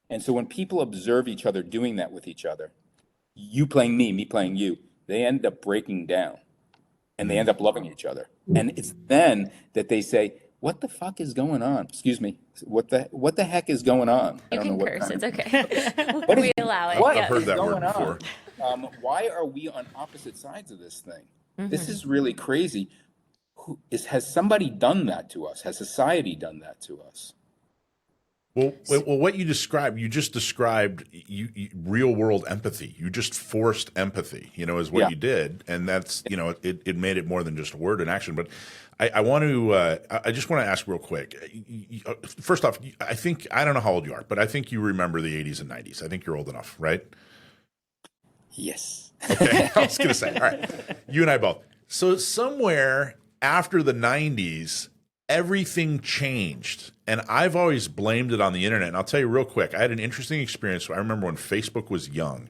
And so when people observe each other doing that with each other, you playing me playing you, they end up breaking down and they end up loving each other. And it's then that they say, what the fuck is going on? Excuse me. What the heck is going on? You can curse. It's okay. What We is- allow it. what I've heard is that word going before. on? Why are we on opposite sides of this thing? This is really crazy. Has somebody done that to us? Has society done that to us? Well, what you just described real world empathy. You just forced empathy, is what Yeah. you did. And that's, it made it more than just a word in action. But I just want to ask real quick. First off, I don't know how old you are, but I think you remember the 80s and 90s. I think you're old enough, right? Yes. Okay. I was going to say, all right, you and I both. So somewhere after the 90s, everything changed. And I've always blamed it on the internet. And I'll tell you real quick, I had an interesting experience. I remember when Facebook was young,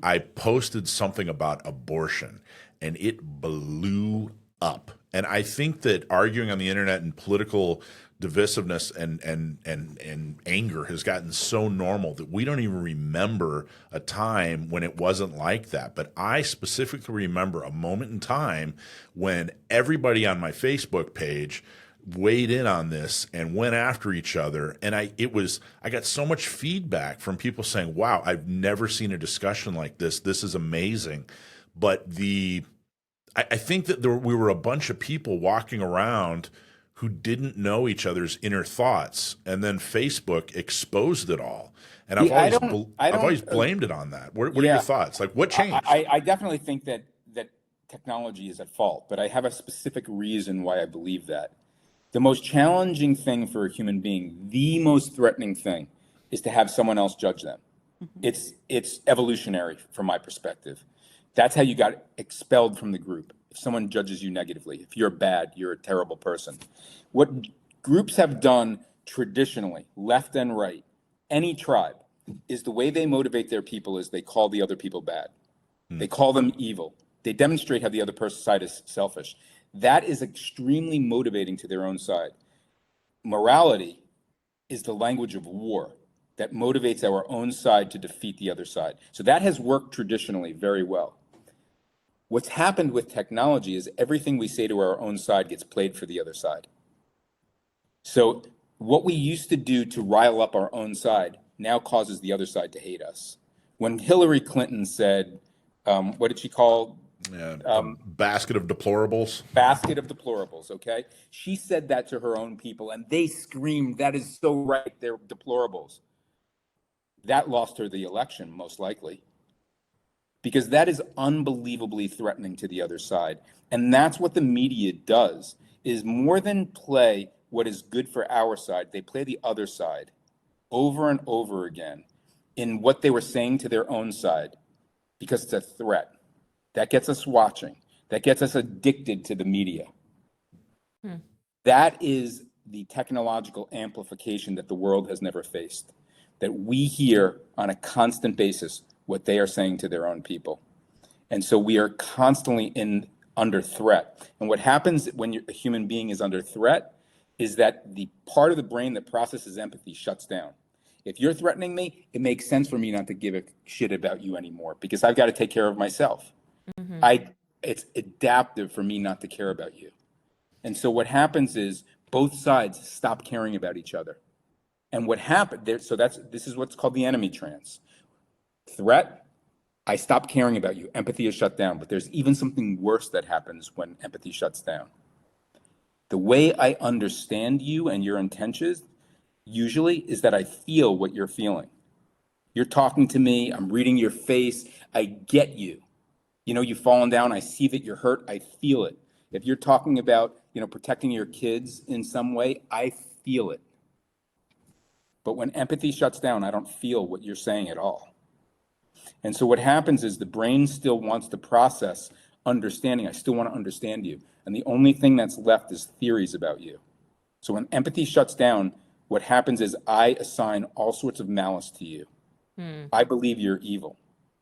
I posted something about abortion and it blew up. And I think that arguing on the internet and political divisiveness and anger has gotten so normal that we don't even remember a time when it wasn't like that. But I specifically remember a moment in time when everybody on my Facebook page weighed in on this and went after each other. And I got so much feedback from people saying, wow, I've never seen a discussion like this. This is amazing. But I think that we were a bunch of people walking around who didn't know each other's inner thoughts. And then Facebook exposed it all. And I've always blamed it on that. What are your thoughts? Like, what changed? I definitely think that technology is at fault, but I have a specific reason why I believe that. The most challenging thing for a human being, the most threatening thing, is to have someone else judge them. It's evolutionary from my perspective. That's how you got expelled from the group. If someone judges you negatively, if you're bad, you're a terrible person. What groups have done traditionally, left and right, any tribe, is the way they motivate their people is they call the other people bad. They call them evil. They demonstrate how the other person's side is selfish. That is extremely motivating to their own side. Morality is the language of war that motivates our own side to defeat the other side. So that has worked traditionally very well. What's happened with technology is everything we say to our own side gets played for the other side. So what we used to do to rile up our own side now causes the other side to hate us. When Hillary Clinton said, what did she call? Basket of deplorables. Basket of deplorables, okay? She said that to her own people, and they screamed, that is so right, they're deplorables. That lost her the election, most likely, because that is unbelievably threatening to the other side. And that's what the media does, is more than play what is good for our side, they play the other side over and over again in what they were saying to their own side, because it's a threat. That gets us watching. That gets us addicted to the media. That is the technological amplification that the world has never faced. that we hear on a constant basis what they are saying to their own people. And so we are constantly under threat. And what happens when a human being is under threat is that the part of the brain that processes empathy shuts down. If you're threatening me, it makes sense for me not to give a shit about you anymore because I've got to take care of myself. It's adaptive for me not to care about you. And so what happens is both sides stop caring about each other. And what happened there, so this is what's called the enemy trance. Threat, I stop caring about you. Empathy is shut down. But there's even something worse that happens when empathy shuts down. The way I understand you and your intentions usually is that I feel what you're feeling. You're talking to me, I'm reading your face, I get you. You know, you've fallen down, I see that you're hurt, I feel it. If you're talking about, protecting your kids in some way, I feel it. But when empathy shuts down, I don't feel what you're saying at all. And so what happens is the brain still wants to process understanding. I still want to understand you. And the only thing that's left is theories about you. So when empathy shuts down, what happens is I assign all sorts of malice to you. I believe you're evil.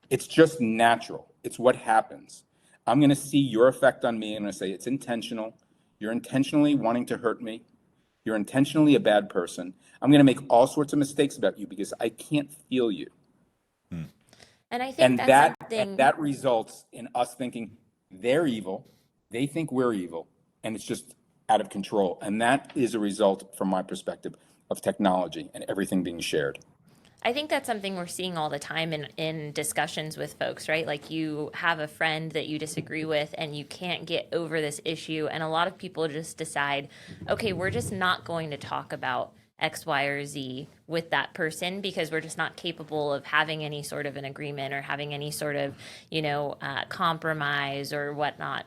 It's just natural. It's what happens. I'm going to see your effect on me and I'm going to say it's intentional. You're intentionally wanting to hurt me. You're intentionally a bad person. I'm going to make all sorts of mistakes about you because I can't feel you. And I think that results in us thinking they're evil. They think we're evil. And it's just out of control. And that is a result, from my perspective, of technology and everything being shared. I think that's something we're seeing all the time in discussions with folks, right? Like you have a friend that you disagree with and you can't get over this issue. And a lot of people just decide, okay, we're just not going to talk about X, Y, or Z with that person because we're just not capable of having any sort of an agreement or having any sort of, compromise or whatnot.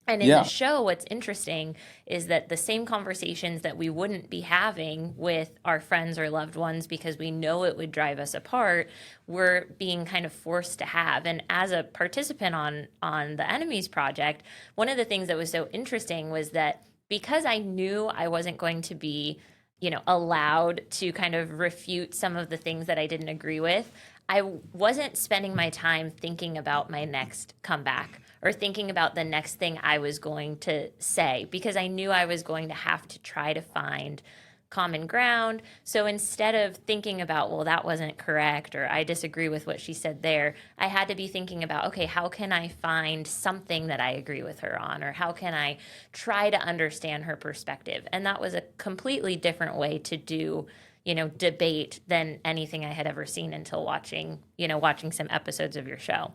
And in the show, what's interesting is that the same conversations that we wouldn't be having with our friends or loved ones because we know it would drive us apart, we're being kind of forced to have. And as a participant on the Enemies Project, one of the things that was so interesting was that because I knew I wasn't going to be, allowed to kind of refute some of the things that I didn't agree with, I wasn't spending my time thinking about my next comeback or thinking about the next thing I was going to say because I knew I was going to have to try to find common ground. So instead of thinking about, well, that wasn't correct or I disagree with what she said there, I had to be thinking about, okay, how can I find something that I agree with her on or how can I try to understand her perspective? And that was a completely different way to do debate than anything I had ever seen until watching some episodes of your show.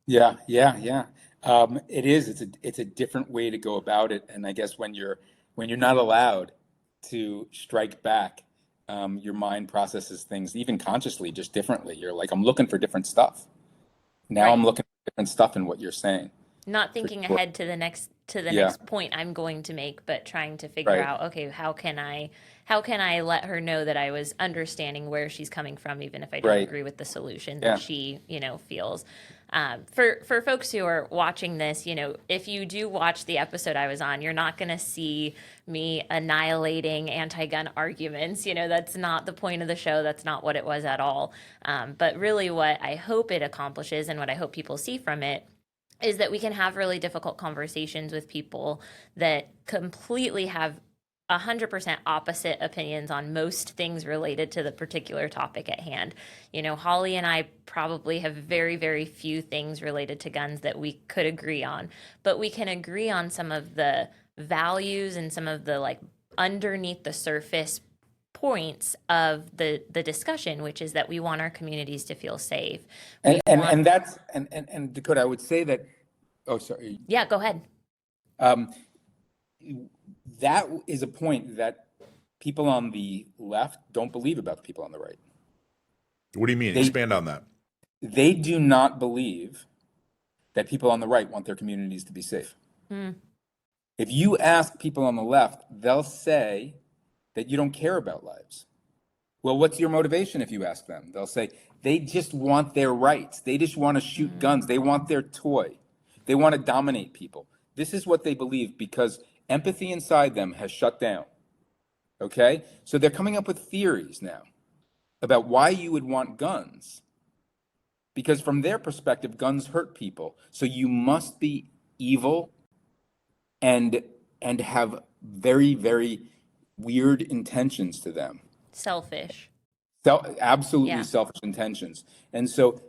Yeah. It is. It's a different way to go about it. And I guess when you're not allowed to strike back, your mind processes things even consciously just differently. You're like, I'm looking for different stuff. Now I'm looking for different stuff in what you're saying. Not thinking ahead to the next point I'm going to make, but trying to figure out, okay, how can I let her know that I was understanding where she's coming from, even if I don't agree with the solution that she, feels. For folks who are watching this, if you do watch the episode I was on, you're not going to see me annihilating anti-gun arguments. That's not the point of the show. That's not what it was at all. But really what I hope it accomplishes and what I hope people see from it is that we can have really difficult conversations with people that completely have 100% opposite opinions on most things related to the particular topic at hand. Holly and I probably have very, very few things related to guns that we could agree on, but we can agree on some of the values and some of the underneath the surface points of the discussion, which is that we want our communities to feel safe. And Dakota, I would say that. Oh, sorry. Yeah, go ahead. That is a point that people on the left don't believe about the people on the right. What do you mean? Expand on that. They do not believe that people on the right want their communities to be safe. If you ask people on the left, they'll say that you don't care about lives. Well, what's your motivation if you ask them? They'll say they just want their rights. They just want to shoot guns. They want their toy. They want to dominate people. This is what they believe because empathy inside them has shut down. Okay? So they're coming up with theories now. about why you would want guns. Because from their perspective, guns hurt people. So you must be evil and have very, very weird intentions to them. Selfish. Absolutely Yeah. selfish intentions. And so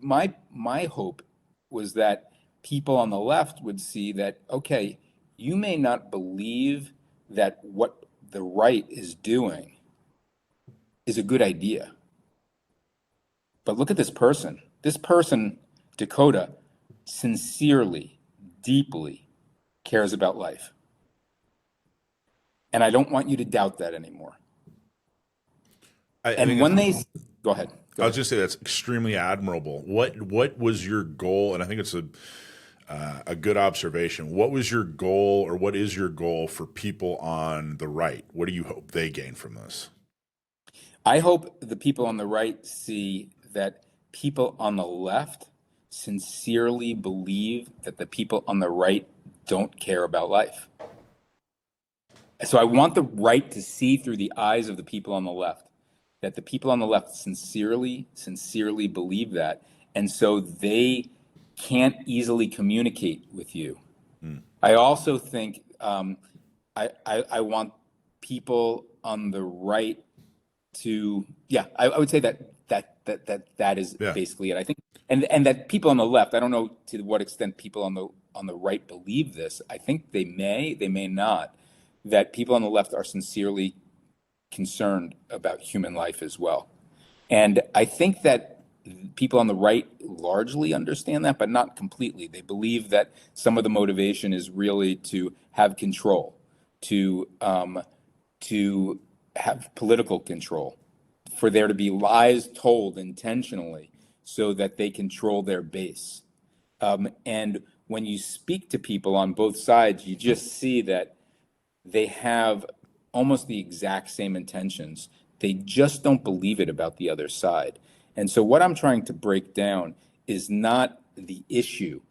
my hope was that people on the left would see that, okay, you may not believe that what the right is doing is a good idea. But look at this person. This person, Dakota, sincerely, deeply cares about life. And I don't want you to doubt that anymore. Go ahead. I was just say that's extremely admirable. What was your goal? And I think it's a good observation. What was your goal, or what is your goal for people on the right? What do you hope they gain from this? I hope the people on the right see that people on the left sincerely believe that the people on the right don't care about life. So I want the right to see through the eyes of the people on the left, that the people on the left sincerely believe that. And so they can't easily communicate with you. I also think I want people on the right to, I would say that is basically it. I think, and that people on the left, I don't know to what extent people on the right believe this. I think they may not, that people on the left are sincerely concerned about human life as well. And I think that people on the right largely understand that, but not completely. They believe that some of the motivation is really to have control, to have political control, for there to be lies told intentionally so that they control their base. And when you speak to people on both sides, you just see that they have almost the exact same intentions. They just don't believe it about the other side. And so what I'm trying to break down is not the issue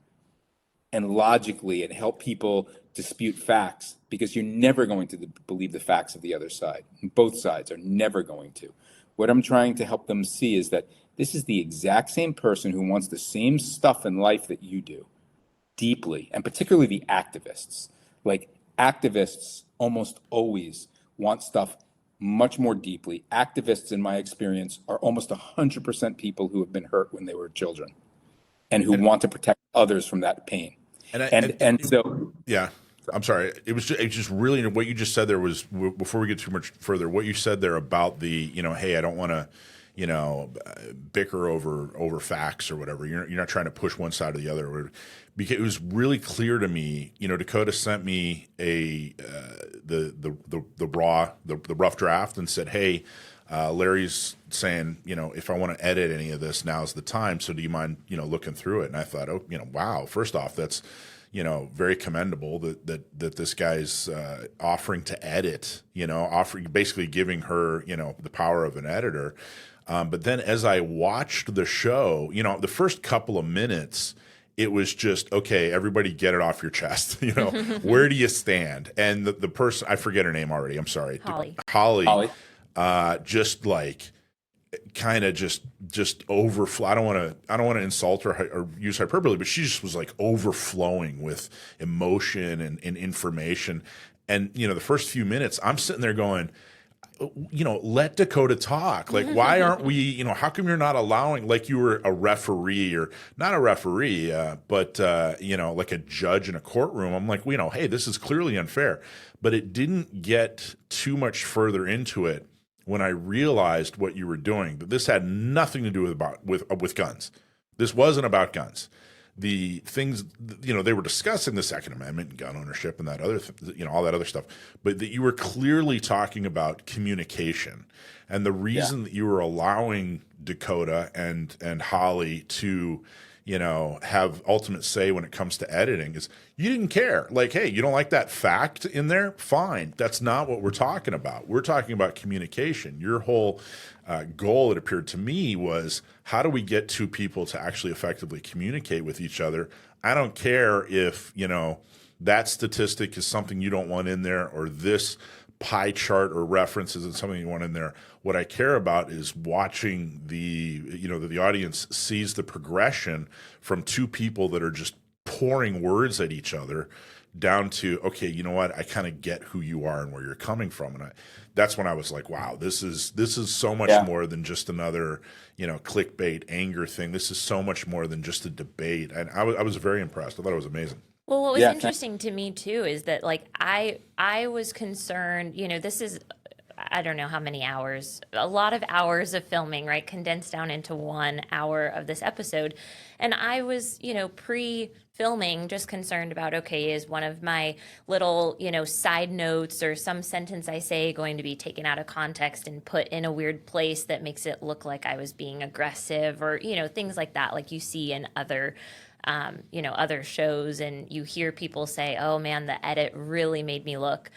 and logically and help people dispute facts, because you're never going to believe the facts of the other side. Both sides are never going to. What I'm trying to help them see is that this is the exact same person who wants the same stuff in life that you do, deeply, and particularly the activists. Like, activists almost always want stuff much more deeply. Activists, in my experience, are almost 100% people who have been hurt when they were children and who want to protect others from that pain. Yeah, I'm sorry. It was just really what you just said there was, before we get too much further, what you said there about the, hey, I don't want to, bicker over facts or whatever. You're not trying to push one side or the other. Because it was really clear to me, Dakota sent me the rough draft and said, hey, Larry's saying, if I want to edit any of this, now's the time. So do you mind, looking through it? And I thought, wow, first off, that's, very commendable that this guy's offering to edit, basically giving her, the power of an editor. But then as I watched the show, the first couple of minutes, it was just, okay, everybody get it off your chest. Where do you stand? And the person, I forget her name already. I'm sorry. Holly. Just like kind of just overflow. I don't want to insult her or use hyperbole, but she just was like overflowing with emotion and information. And, the first few minutes I'm sitting there going, let Dakota talk. Like, why aren't we, how come you're not allowing, like you were a referee, or not a referee, but, like a judge in a courtroom. I'm like, hey, this is clearly unfair. But it didn't get too much further into it when I realized what you were doing, that this had nothing to do with guns. This wasn't about guns. The things, they were discussing the Second Amendment and gun ownership and that other, all that other stuff, but that you were clearly talking about communication. And the reason that you were allowing Dakota and Holly to, have ultimate say when it comes to editing is you didn't care. Like, hey, you don't like that fact in there? Fine. That's not what we're talking about. We're talking about communication. Your whole goal, it appeared to me, was how do we get two people to actually effectively communicate with each other? I don't care if, that statistic is something you don't want in there, or this pie chart or references and something you want in there. What I care about is watching the audience sees the progression from two people that are just pouring words at each other down to, okay, you know what? I kind of get who you are and where you're coming from. And that's when I was like, wow, this is so much more than just another, clickbait anger thing. This is so much more than just a debate. And I was very impressed. I thought it was amazing. Well, what was interesting to me too is that like I was concerned, this is, I don't know how many hours, a lot of hours of filming, right? Condensed down into 1 hour of this episode. And I was, pre-filming just concerned about, okay, is one of my little, side notes or some sentence I say going to be taken out of context and put in a weird place that makes it look like I was being aggressive or, things like that, like you see in other other shows, and you hear people say, oh man, the edit really made me look,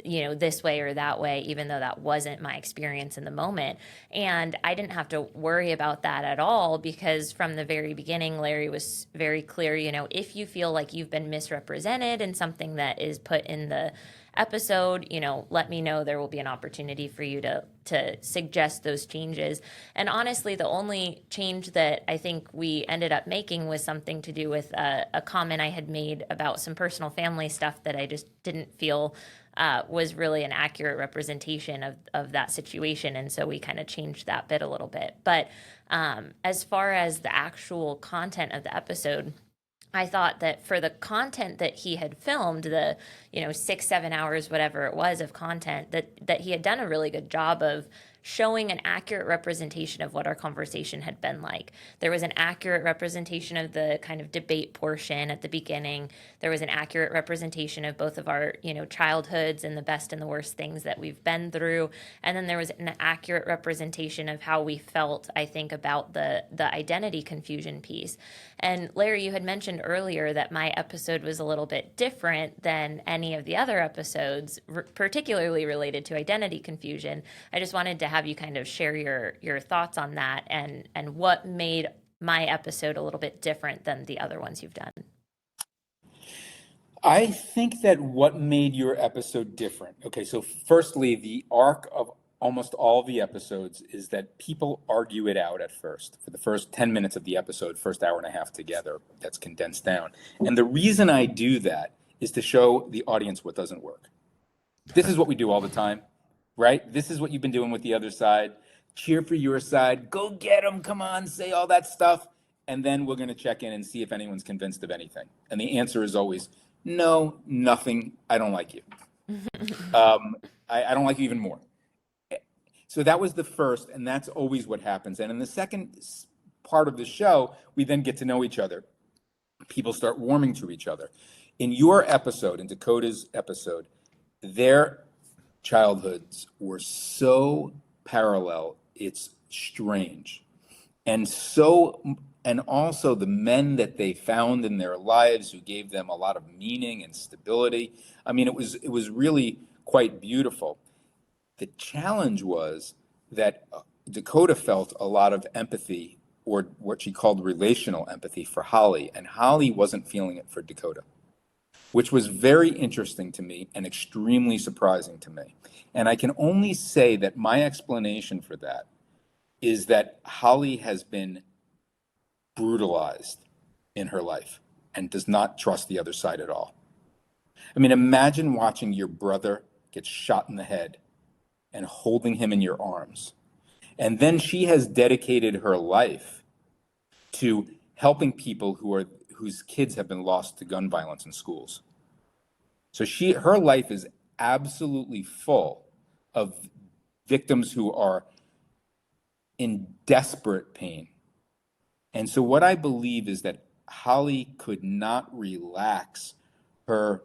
this way or that way, even though that wasn't my experience in the moment. And I didn't have to worry about that at all, because from the very beginning, Larry was very clear, if you feel like you've been misrepresented in something that is put in the episode, let me know. There will be an opportunity for you to suggest those changes. And honestly, the only change that I think we ended up making was something to do with a comment I had made about some personal family stuff that I just didn't feel was really an accurate representation of that situation. And so we kind of changed that bit a little bit. But as far as the actual content of the episode, I thought that for the content that he had filmed, the 6-7 hours, whatever it was of content, that he had done a really good job of showing an accurate representation of what our conversation had been like. There was an accurate representation of the kind of debate portion at the beginning. There was an accurate representation of both of our, childhoods and the best and the worst things that we've been through. And then there was an accurate representation of how we felt, I think, about the identity confusion piece. And Larry, you had mentioned earlier that my episode was a little bit different than any of the other episodes, particularly related to identity confusion. I just wanted to have you kind of share your thoughts on that and what made my episode a little bit different than the other ones you've done. I think that what made your episode different, okay, so firstly, the arc of almost all the episodes is that people argue it out at first. For the first 10 minutes of the episode, first hour and a half together, that's condensed down. And the reason I do that is to show the audience what doesn't work. This is what we do all the time, right? This is what you've been doing with the other side. Cheer for your side. Go get them. Come on, say all that stuff. And then we're going to check in and see if anyone's convinced of anything. And the answer is always, no, nothing. I don't like you. I don't like you even more. So that was the first, and that's always what happens. And in the second part of the show, we then get to know each other. People start warming to each other. In your episode, in Dakota's episode, their childhoods were so parallel, it's strange. And also the men that they found in their lives who gave them a lot of meaning and stability. I mean, it was really quite beautiful. The challenge was that Dakota felt a lot of empathy, or what she called relational empathy, for Holly, and Holly wasn't feeling it for Dakota, which was very interesting to me and extremely surprising to me. And I can only say that my explanation for that is that Holly has been brutalized in her life and does not trust the other side at all. I mean, imagine watching your brother get shot in the head and holding him in your arms. And then she has dedicated her life to helping people whose kids have been lost to gun violence in schools. So her life is absolutely full of victims who are in desperate pain. And so what I believe is that Holly could not relax her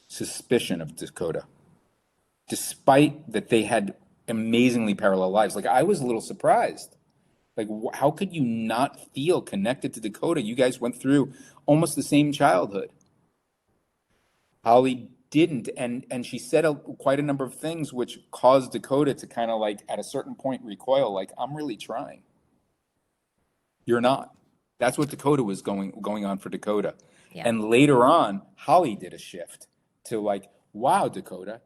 suspicion of Dakota, despite that they had amazingly parallel lives. Like, I was a little surprised. Like, how could you not feel connected to Dakota? You guys went through almost the same childhood. Holly didn't, and she said quite a number of things which caused Dakota to kind of, like, at a certain point recoil, like, I'm really trying. You're not. That's what Dakota was going on for Dakota. Yeah. And later on, Holly did a shift to, like, wow, Dakota,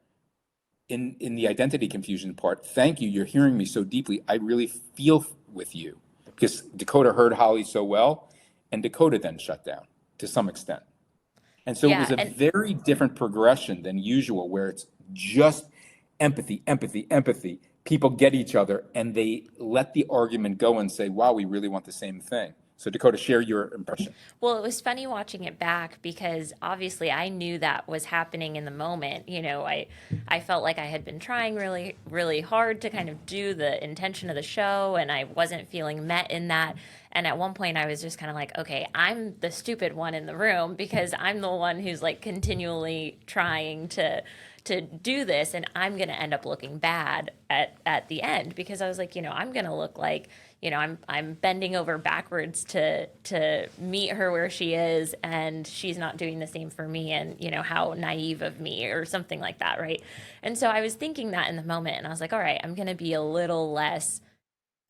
in the identity confusion part, thank you. You're hearing me so deeply. I really feel with you, because Dakota heard Holly so well, and Dakota then shut down to some extent. And so it was Yeah, a and very different progression than usual, where it's just empathy, empathy, empathy. People get each other and they let the argument go and say, wow, we really want the same thing. So Dakota, share your impression. well, it was funny watching it back because obviously I knew that was happening in the moment. I felt like I had been trying really, really hard to kind of do the intention of the show, and I wasn't feeling met in that. And at one point, I was just kind of like, okay, I'm the stupid one in the room because I'm the one who's like continually trying to do this, and I'm going to end up looking bad at the end, because I was like, I'm going to look like, I'm bending over backwards to meet her where she is, and she's not doing the same for me, and how naive of me, or something like that, right? And so I was thinking that in the moment, and I was like, all right, I'm going to be a little less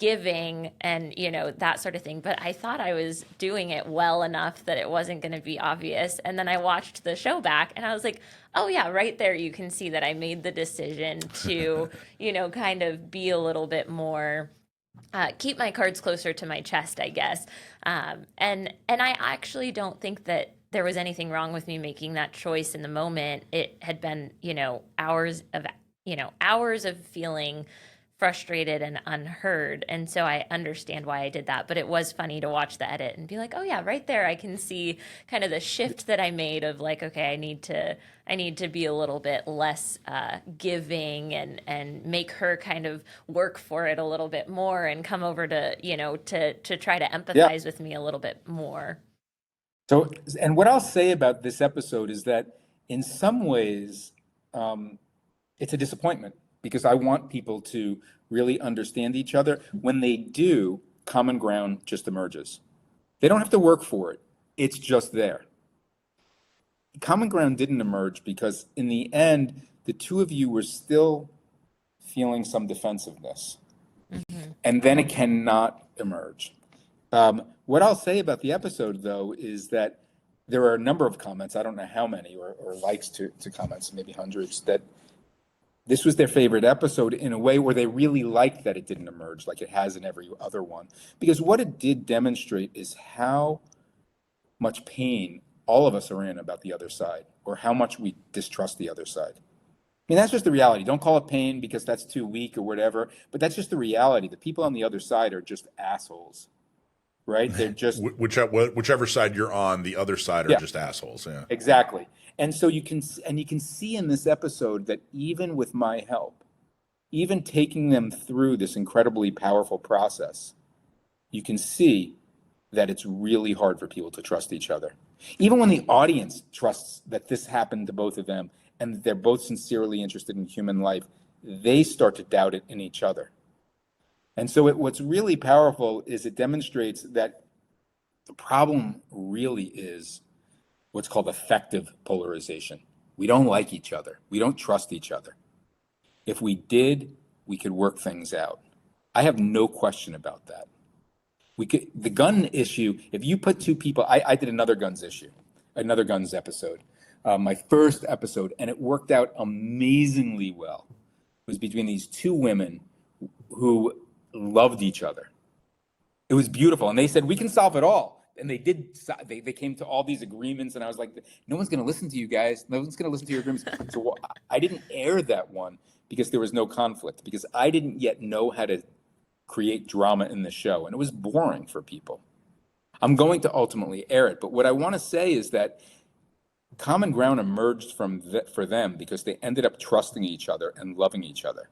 giving, and that sort of thing, but I thought I was doing it well enough that it wasn't going to be obvious. And then I watched the show back, and I was like, oh yeah, right there you can see that I made the decision to kind of be a little bit more keep my cards closer to my chest, I guess. And I actually don't think that there was anything wrong with me making that choice in the moment. It had been hours of feeling frustrated and unheard, and so I understand why I did that. But it was funny to watch the edit and be like, oh yeah, right there I can see kind of the shift that I made of like, okay, I need to be a little bit less giving, and make her kind of work for it a little bit more, and come over to to try to empathize with me a little bit more. So, and what I'll say about this episode is that in some ways, it's a disappointment, because I want people to really understand each other. When they do, common ground just emerges. They don't have to work for it. It's just there. Common ground didn't emerge because in the end, the two of you were still feeling some defensiveness. Mm-hmm. And then it cannot emerge. What I'll say about the episode, though, is that there are a number of comments, I don't know how many, or likes to comments, maybe hundreds, that this was their favorite episode in a way where they really liked that it didn't emerge like it has in every other one. Because what it did demonstrate is how much pain all of us are in about the other side, or how much we distrust the other side. I mean, that's just the reality. Don't call it pain because that's too weak or whatever, but that's just the reality. The people on the other side are just assholes, right? They're just... Whichever side you're on, the other side are just assholes. Yeah, exactly. And so you can see in this episode that even with my help, even taking them through this incredibly powerful process, you can see that it's really hard for people to trust each other. Even when the audience trusts that this happened to both of them and they're both sincerely interested in human life, they start to doubt it in each other. And so what's really powerful is it demonstrates that the problem really is what's called affective polarization. We don't like each other. We don't trust each other. If we did, we could work things out. I have no question about that. The gun issue, if you put two people, I did another guns episode, my first episode, and it worked out amazingly well. It was between these two women who loved each other. It was beautiful. And they said, we can solve it all. And they did. They came to all these agreements, and I was like, no one's going to listen to you guys. No one's going to listen to your agreements. So I didn't air that one because there was no conflict, because I didn't yet know how to create drama in the show, and it was boring for people. I'm going to ultimately air it, but what I want to say is that common ground emerged for them because they ended up trusting each other and loving each other.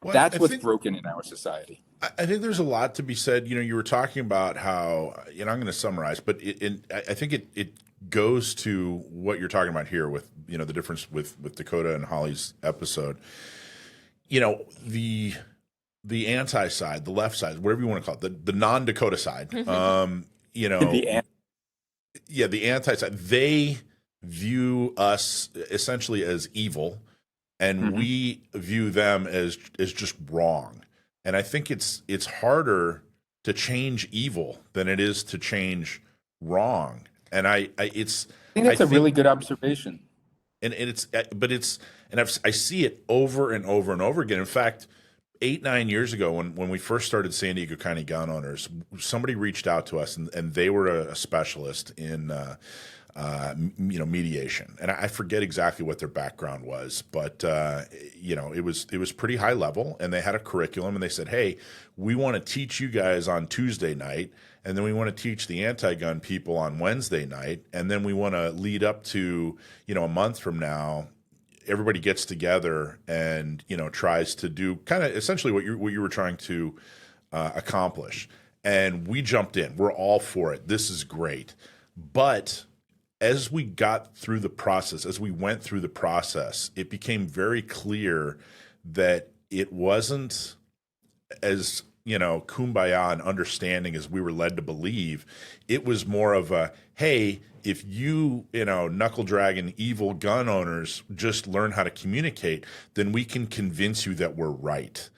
Well, that's what's broken in our society. I think there's a lot to be said. You were talking about how, I'm going to summarize, but I think it goes to what you're talking about here with, the difference with Dakota and Holly's episode. The anti side, the left side, whatever you want to call it, the non-Dakota side, the anti side, they view us essentially as evil, and we view them as just wrong. And I think it's harder to change evil than it is to change wrong. And I think that's a really good observation. And I see it over and over and over again. In fact, 8-9 years ago, when we first started San Diego County Gun Owners, somebody reached out to us, and they were a specialist in mediation, and I forget exactly what their background was, but it was pretty high level, and they had a curriculum, and they said, hey, we want to teach you guys on Tuesday night, and then we want to teach the anti-gun people on Wednesday night, and then we want to lead up to a month from now. Everybody gets together and tries to do kind of essentially what you were trying to accomplish. And we jumped in. We're all for it. This is great. But as we got through the process, as we went through the process, it became very clear that it wasn't as kumbaya and understanding as we were led to believe. It was more of a, hey, if you knuckle dragging evil gun owners just learn how to communicate, then we can convince you that we're right.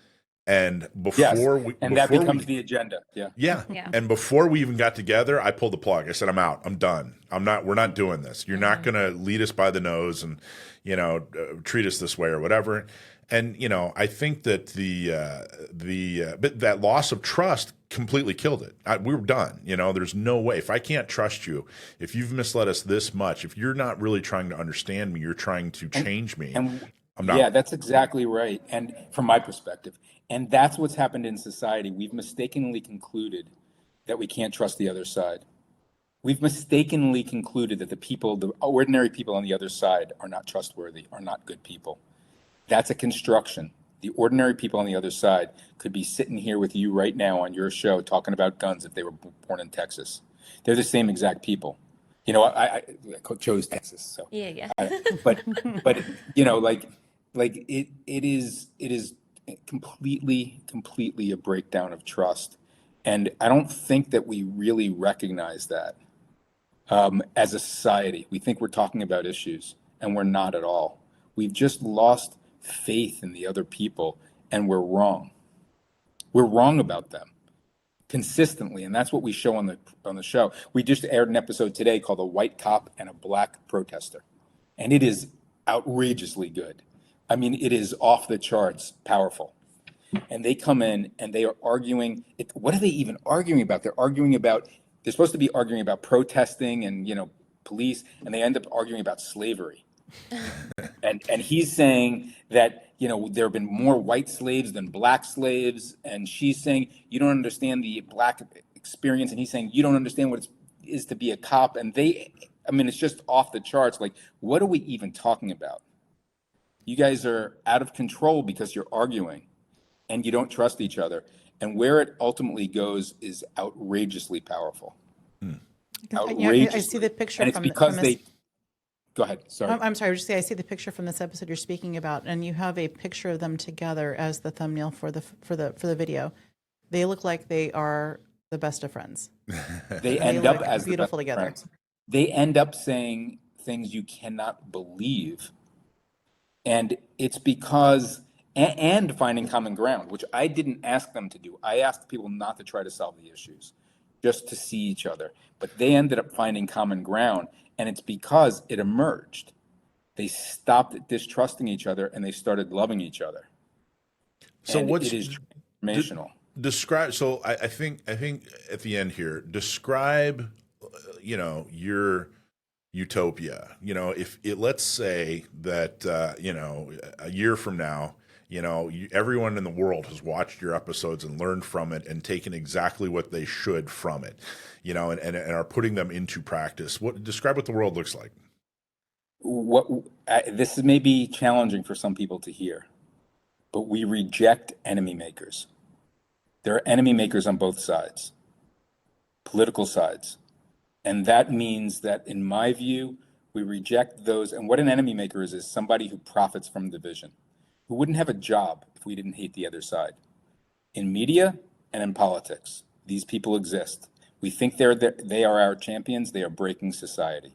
And that becomes the agenda. Yeah. And before we even got together, I pulled the plug. I said, I'm out. I'm done. We're not doing this. You're not going to lead us by the nose and, treat us this way or whatever. And, I think that but that loss of trust completely killed it. We were done. There's no way. If I can't trust you, if you've misled us this much, if you're not really trying to understand me, you're trying to change me. I'm not. Yeah, that's exactly right. And from my perspective, and that's what's happened in society. We've mistakenly concluded that we can't trust the other side. We've mistakenly concluded that the ordinary people on the other side are not trustworthy, are not good people. That's a construction. The ordinary people on the other side could be sitting here with you right now on your show talking about guns if they were born in Texas. They're the same exact people. I chose Texas, so yeah. But it is completely a breakdown of trust, and I don't think that we really recognize that as a society. We think we're talking about issues, and we're not at all. We've just lost faith in the other people, and we're wrong. We're wrong about them consistently, and that's what we show on the show. We just aired an episode today called "A White Cop and a Black Protester," and it is outrageously good. I mean, it is off the charts powerful. And they come in and they are arguing. What are they even arguing about? They're supposed to be arguing about protesting and police, and they end up arguing about slavery. and he's saying that there have been more white slaves than black slaves, and she's saying you don't understand the black experience, and he's saying you don't understand what it is to be a cop. And it's just off the charts. Like, what are we even talking about? You guys are out of control because you're arguing and you don't trust each other. And where it ultimately goes is outrageously powerful. Outrageously. I see the picture and it's from because from they this, go ahead. Sorry. I'm sorry. I was just saying, I see the picture from this episode you're speaking about, and you have a picture of them together as the thumbnail for the video. They look like they are the best of friends. They end up as beautiful the best together. friends. They end up saying things you cannot believe. And it's because, and finding common ground, which I didn't ask them to do. I asked people not to try to solve the issues, just to see each other. But they ended up finding common ground, and it's because it emerged. They stopped distrusting each other, and they started loving each other. So and what's it is transformational. Describe. So I think at the end here, describe, your utopia. If it, let's say that a year from now, everyone in the world has watched your episodes and learned from it and taken exactly what they should from it, and are putting them into practice. Describe what the world looks like. This may be challenging for some people to hear, but we reject enemy makers. There are enemy makers on both sides, political sides. And that means that, in my view, we reject those. And what an enemy maker is somebody who profits from division, who wouldn't have a job if we didn't hate the other side. In media and in politics, these people exist. We think they are our champions. They are breaking society.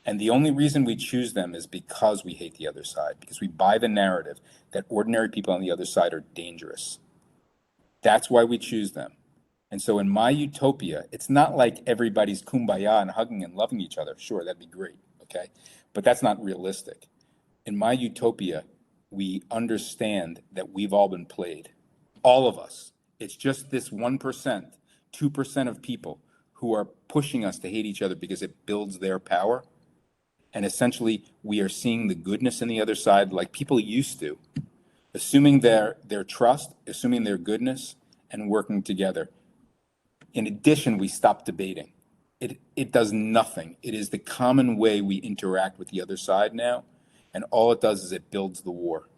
And the only reason we choose them is because we hate the other side, because we buy the narrative that ordinary people on the other side are dangerous. That's why we choose them. And so in my utopia, it's not like everybody's kumbaya and hugging and loving each other. Sure, that'd be great, okay? but that's not realistic. In my utopia, we understand that we've all been played. All of us. It's just this 1%, 2% of people who are pushing us to hate each other because it builds their power. And essentially, we are seeing the goodness in the other side like people used to, assuming their trust, assuming their goodness, and working together. In addition, we stop debating. It does nothing. It is the common way we interact with the other side now. And all it does is it builds the war.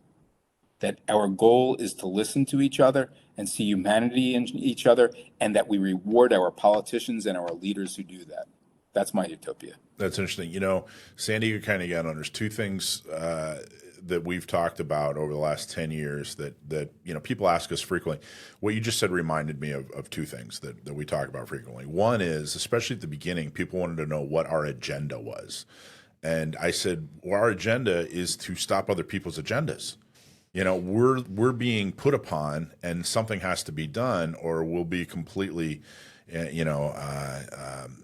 That our goal is to listen to each other and see humanity in each other, and that we reward our politicians and our leaders who do that. That's my utopia. That's interesting. You know, San Diego County Gun Owners, two things that we've talked about over the last 10 years that you know, people ask us frequently. What you just said reminded me of two things that we talk about frequently. One is, especially at the beginning, people wanted to know what our agenda was. And I said, well, our agenda is to stop other people's agendas. You know, we're being put upon, and something has to be done, or we'll be completely,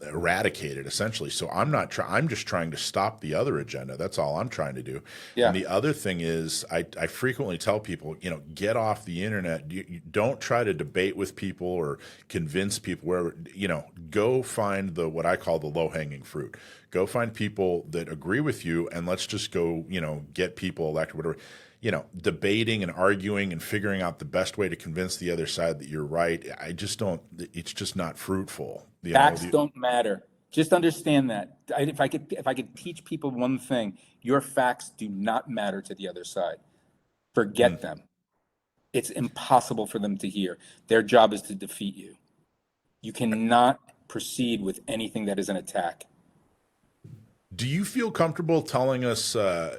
eradicated, essentially. So I'm just trying to stop the other agenda. That's all I'm trying to do. Yeah. And the other thing is, I frequently tell people, you know, get off the internet. You don't try to debate with people or convince people. Wherever, you know, go find what I call the low-hanging fruit. Go find people that agree with you, and let's just go, you know, get people elected, whatever. You know, debating and arguing and figuring out the best way to convince the other side that you're right. I just don't, it's just not fruitful. Facts don't matter. Just understand that. If I could teach people one thing, your facts do not matter to the other side. Forget them. It's impossible for them to hear. Their job is to defeat you. You cannot proceed with anything that is an attack. Do you feel comfortable telling us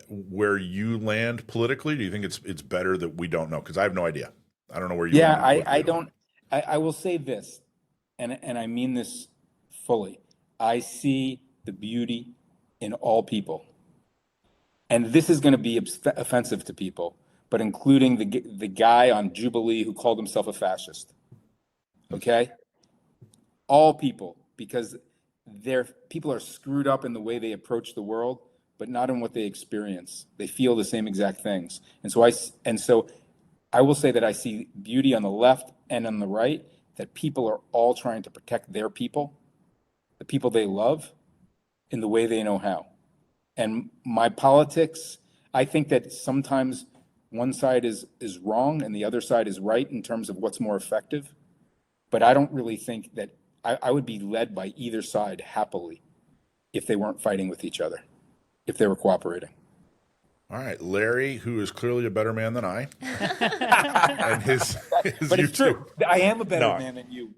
where you land politically? Do you think it's better that we don't know? Because I have no idea. I don't know where you land. Yeah, I don't. I will say this, and I mean this fully. I see the beauty in all people. And this is going to be offensive to people, but including the guy on Jubilee who called himself a fascist. Okay? All people, because people are screwed up in the way they approach the world, but not in what they experience. They feel the same exact things. And so I will say that I see beauty on the left and on the right, that people are all trying to protect their people, the people they love, in the way they know how. And my politics, I think that sometimes one side is wrong and the other side is right in terms of what's more effective. But I don't really think that I would be led by either side happily if they weren't fighting with each other, if they were cooperating. All right, Larry, who is clearly a better man than I, and his but it's true. I am a better man than you.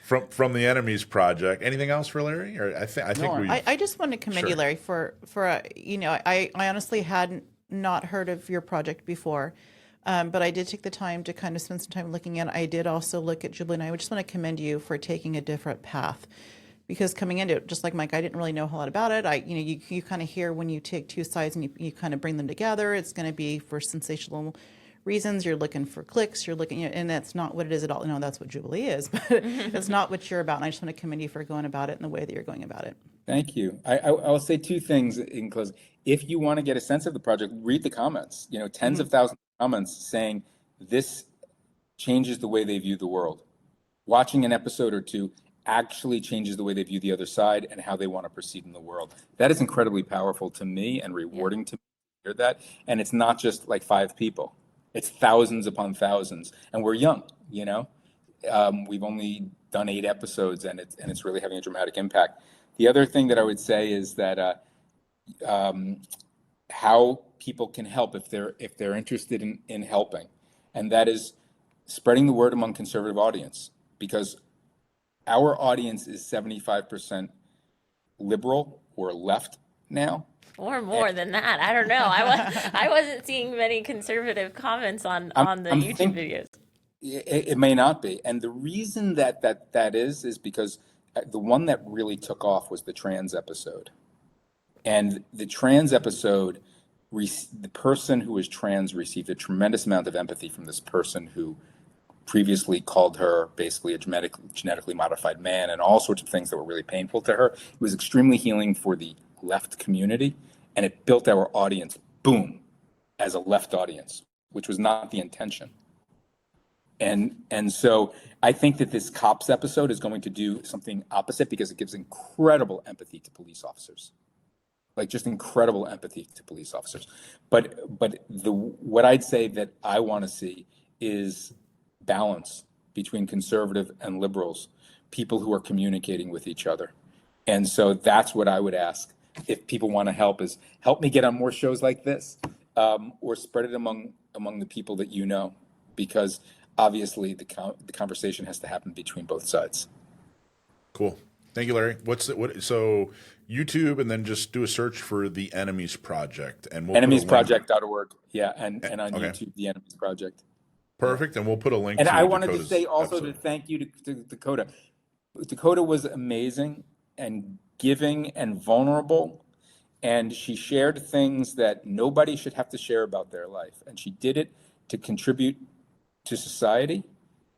From the Enemies Project. Anything else for Larry? Or I just want to commend you, Larry, for I honestly hadn't not heard of your project before. But I did take the time to kind of spend some time looking at it. I did also look at Jubilee, and I just want to commend you for taking a different path. Because coming into it, just like Mike, I didn't really know a whole lot about it. You kind of hear when you take two sides and you kind of bring them together, it's going to be for sensational reasons. You're looking for clicks. You're looking, and that's not what it is at all. No, that's what Jubilee is, but it's not what you're about. And I just want to commend you for going about it in the way that you're going about it. Thank you. I'll say two things in close. If you want to get a sense of the project, read the comments. You know, tens of thousands of comments saying this changes the way they view the world. Watching an episode or two actually changes the way they view the other side and how they want to proceed in the world. That is incredibly powerful to me and rewarding to me to hear that. And it's not just like 5 people. It's thousands upon thousands. And we're young, you know. We've only done 8 episodes and it's really having a dramatic impact. The other thing that I would say is that how people can help if they're interested in helping. And that is spreading the word among conservative audience, because our audience is 75% liberal or left now. Or more than that. I don't know. I wasn't seeing many conservative comments on the YouTube videos. It may not be. And the reason that is because the one that really took off was the trans episode. And the trans episode, the person who was trans received a tremendous amount of empathy from this person who previously called her basically a genetically modified man and all sorts of things that were really painful to her. It was extremely healing for the left community, and it built our audience, boom, as a left audience, which was not the intention. And so I think that this cops episode is going to do something opposite, because it gives incredible empathy to police officers, like just incredible empathy to police officers. But what I'd say that I want to see is balance between conservative and liberals, people who are communicating with each other. And so that's what I would ask. If people want to help, is help me get on more shows like this, or spread it among the people that you know, because obviously the conversation has to happen between both sides. Cool. Thank you, Larry. So YouTube, and then just do a search for The Enemies Project, and we'll enemiesproject.org. Yeah. And on okay. YouTube, The Enemies Project. Perfect. And we'll put a link and to I wanted Dakota's to say also episode. to thank you to Dakota. Dakota was amazing and giving and vulnerable, and she shared things that nobody should have to share about their life, and she did it to contribute to society,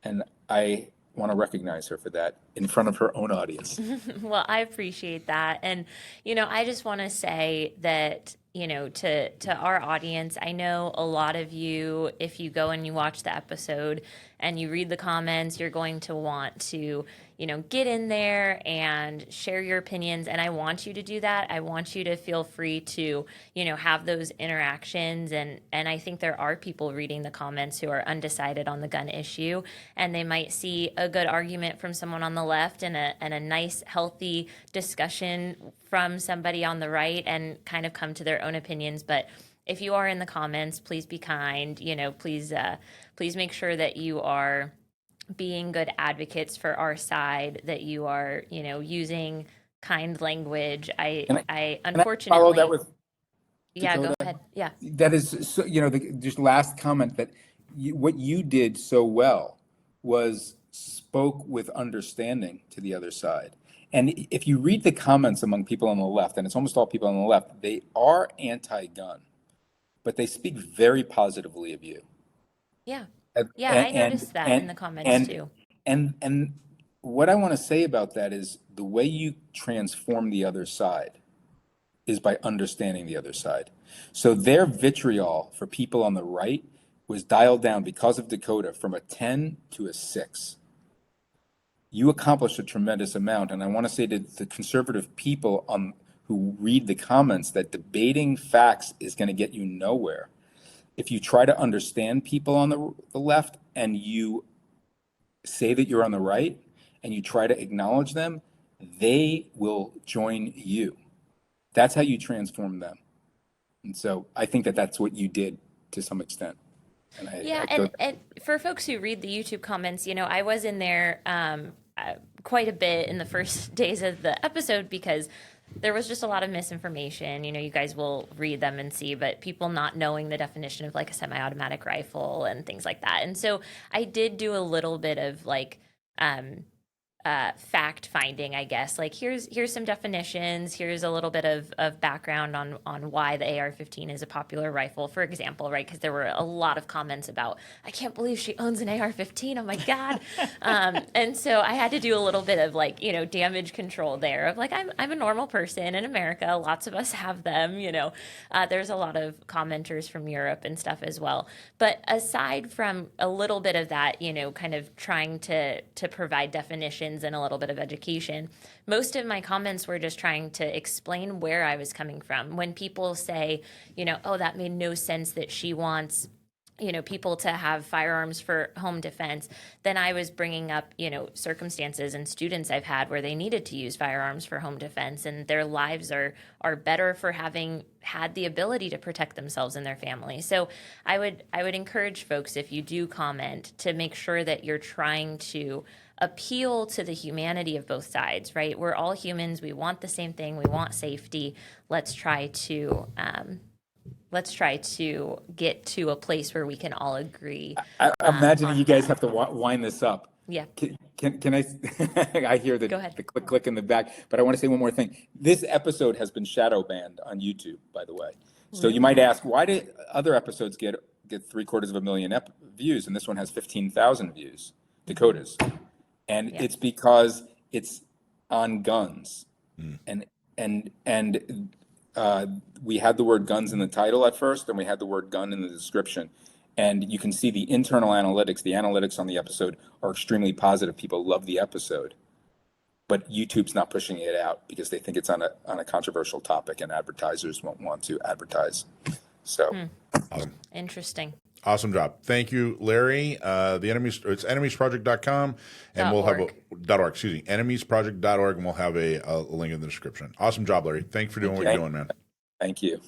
and I want to recognize her for that in front of her own audience. Well, I appreciate that. And, I just want to say that, to our audience, I know a lot of you, if you go and you watch the episode and you read the comments, you're going to want to, get in there and share your opinions. And I want you to do that. I want you to feel free to, have those interactions. And I think there are people reading the comments who are undecided on the gun issue, and they might see a good argument from someone on the left and a nice, healthy discussion from somebody on the right, and kind of come to their own opinions. But if you are in the comments, please be kind. Please make sure that you are being good advocates for our side, that you are, using kind language. I unfortunately follow that with Dakota? Go ahead. Yeah. That is so, just last comment, that what you did so well was spoke with understanding to the other side. And if you read the comments among people on the left, and it's almost all people on the left, they are anti-gun, but they speak very positively of you. Yeah. Yeah, I noticed that in the comments too. And what I want to say about that is the way you transform the other side is by understanding the other side. So their vitriol for people on the right was dialed down because of Dakota from a 10 to a 6. You accomplished a tremendous amount. And I want to say to the conservative people who read the comments that debating facts is going to get you nowhere. If you try to understand people on the left, and you say that you're on the right, and you try to acknowledge them, they will join you. That's how you transform them. And so I think that that's what you did to some extent. And for folks who read the YouTube comments, I was in there quite a bit in the first days of the episode, because there was just a lot of misinformation. You guys will read them and see, but people not knowing the definition of like a semi-automatic rifle and things like that. And so I did do a little bit of fact finding, I guess. Like here's some definitions. Here's a little bit of background on why the AR-15 is a popular rifle, for example, right? Because there were a lot of comments about, I can't believe she owns an AR-15. Oh my God. And so I had to do a little bit of damage control there of I'm a normal person in America. Lots of us have them, there's a lot of commenters from Europe and stuff as well. But aside from a little bit of that, kind of trying to provide definitions and a little bit of education, most of my comments were just trying to explain where I was coming from. When people say, oh, that made no sense that she wants people to have firearms for home defense, then I was bringing up, circumstances and students I've had where they needed to use firearms for home defense, and their lives are better for having had the ability to protect themselves and their family. So I would encourage folks, if you do comment, to make sure that you're trying to appeal to the humanity of both sides, right? We're all humans. We want the same thing. We want safety. Let's try to get to a place where we can all agree. I imagine you guys have to wind this up. Yeah. Can I? I hear the click in the back, but I want to say one more thing. This episode has been shadow banned on YouTube, by the way. So you might ask, why did other episodes get 750,000 views, and this one has 15,000 views? Dakota's. And it's because it's on guns. And and we had the word guns in the title at first, and we had the word gun in the description. And you can see the internal analytics. The analytics on the episode are extremely positive. People love the episode, but YouTube's not pushing it out because they think it's on a controversial topic, and advertisers won't want to advertise. So, Awesome. Interesting. Awesome job. Thank you, Larry. It's enemiesproject.com and we'll have .org, excuse me, enemiesproject.org, and we'll have a link in the description. Awesome job, Larry. Thanks for doing what you're doing, man. Thank you.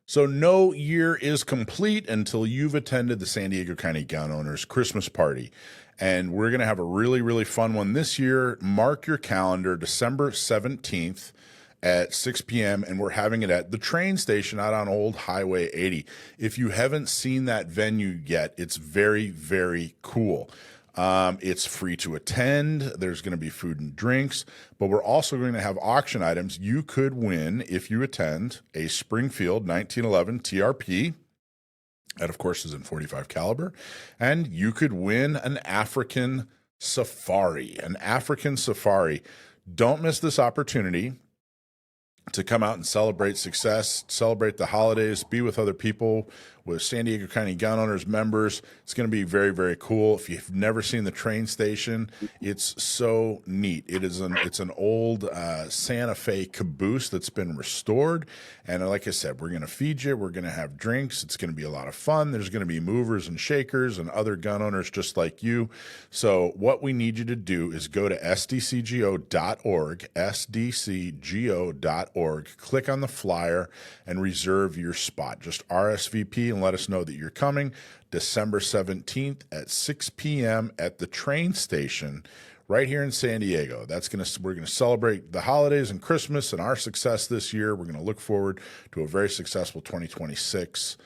So no year is complete until you've attended the San Diego County Gun Owners Christmas Party. And we're going to have a really, really fun one this year. Mark your calendar, December 17th at 6 p.m. And we're having it at the train station out on Old Highway 80. If you haven't seen that venue yet, it's very, very cool. It's free to attend. There's going to be food and drinks, but we're also going to have auction items. You could win, if you attend, a Springfield 1911 TRP. That, of course, is in .45 caliber. And you could win an African safari. Don't miss this opportunity to come out and celebrate success, celebrate the holidays, be with other people, with San Diego County Gun Owners members. It's going to be very, very cool. If you've never seen the train station, it's so neat. It's an old Santa Fe caboose that's been restored. And like I said, we're going to feed you. We're going to have drinks. It's going to be a lot of fun. There's going to be movers and shakers and other gun owners just like you. So what we need you to do is go to SDCGO.org, SDCGO.org, click on the flyer and reserve your spot. Just RSVP and let us know that you're coming December 17th at 6 p.m. at the train station right here in San Diego. We're going to celebrate the holidays and Christmas and our success this year. We're going to look forward to a very successful 2026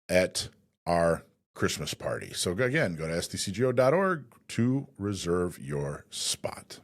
at our Christmas party. So again, go to SDCGO.org to reserve your spot.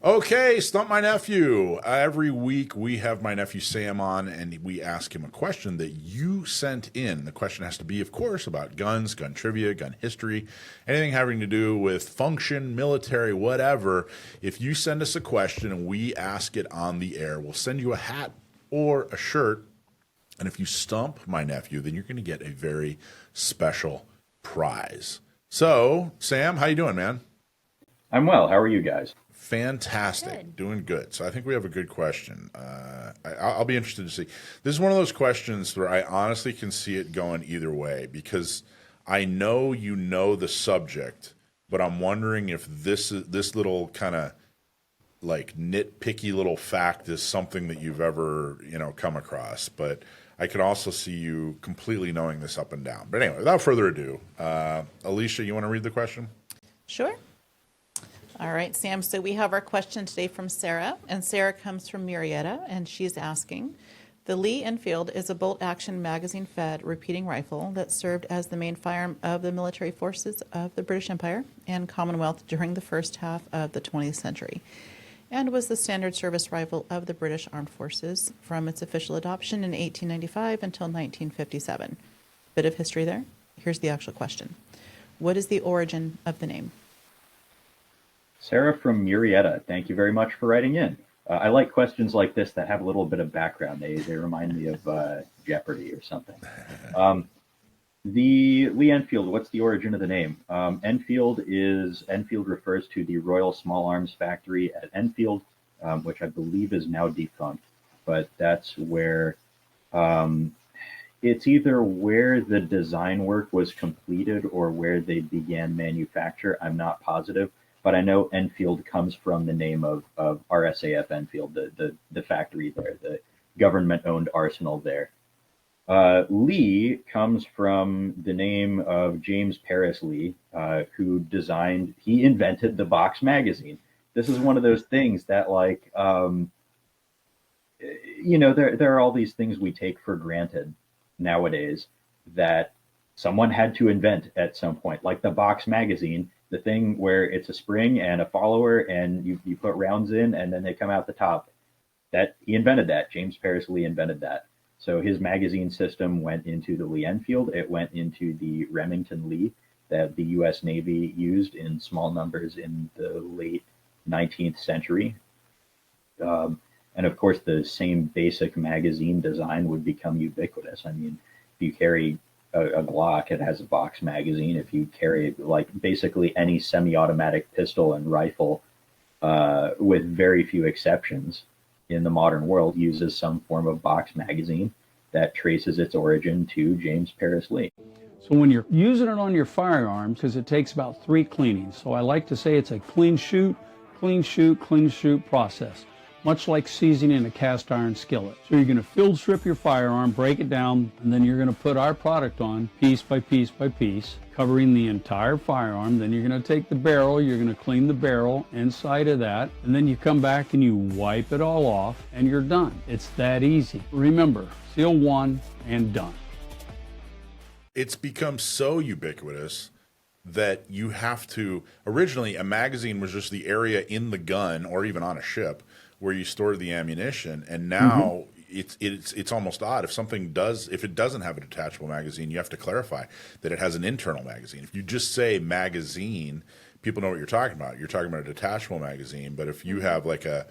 Okay, Stump My Nephew. Every week we have my nephew Sam on and we ask him a question that you sent in. The question has to be, of course, about guns, gun trivia, gun history, anything having to do with function, military, whatever. If you send us a question and we ask it on the air, we'll send you a hat or a shirt. And if you stump my nephew, then you're going to get a very special prize. So, Sam, how you doing, man? I'm well. How are you guys? Fantastic. Good. Doing good. So I think we have a good question. I'll be interested to see. This is one of those questions where I honestly can see it going either way because I know you know the subject, but I'm wondering if this little kind of like nitpicky little fact is something that you've ever, come across. But I could also see you completely knowing this up and down. But anyway, without further ado, Alicia, you want to read the question? Sure. All right, Sam. So we have our question today from Sarah, and Sarah comes from Marietta, and she's asking, the Lee-Enfield is a bolt-action magazine-fed repeating rifle that served as the main firearm of the military forces of the British Empire and Commonwealth during the first half of the 20th century, and was the standard service rifle of the British Armed Forces from its official adoption in 1895 until 1957. Bit of history there. Here's the actual question. What is the origin of the name? Sarah from Murrieta, thank you very much for writing in. I like questions like this that have a little bit of background. They remind me of Jeopardy or something. The Lee-Enfield, what's the origin of the name? Enfield refers to the Royal Small Arms Factory at Enfield, which I believe is now defunct. But that's where, it's either where the design work was completed or where they began manufacture. I'm not positive. But I know Enfield comes from the name of RSAF Enfield, the factory there, the government-owned arsenal there. Lee comes from the name of James Paris Lee, who he invented the box magazine. This is one of those things that, like, there are all these things we take for granted nowadays that someone had to invent at some point, like the box magazine. The thing where it's a spring and a follower and you put rounds in and then they come out the top. that he invented that. James Paris Lee invented that. So his magazine system went into the Lee-Enfield. It went into the Remington Lee that the U.S. Navy used in small numbers in the late 19th century. And of course, the same basic magazine design would become ubiquitous. I mean, if you carry a Glock, it has a box magazine. If you carry like basically any semi-automatic pistol and rifle, with very few exceptions in the modern world, uses some form of box magazine that traces its origin to James Paris Lee. So when you're using it on your firearms, because it takes about 3 cleanings, so I like to say it's a clean shoot, clean shoot, clean shoot process, much like seasoning a cast iron skillet. So you're going to field strip your firearm, break it down, and then you're going to put our product on piece by piece by piece, covering the entire firearm. Then you're going to take the barrel, you're going to clean the barrel inside of that, and then you come back and you wipe it all off, and you're done. It's that easy. Remember, seal one and done. It's become so ubiquitous that you have to, originally a magazine was just the area in the gun or even on a ship where you store the ammunition, and now it's almost odd. If it doesn't have a detachable magazine, you have to clarify that it has an internal magazine. If you just say magazine, people know what you're talking about. You're talking about a detachable magazine. But if you have like a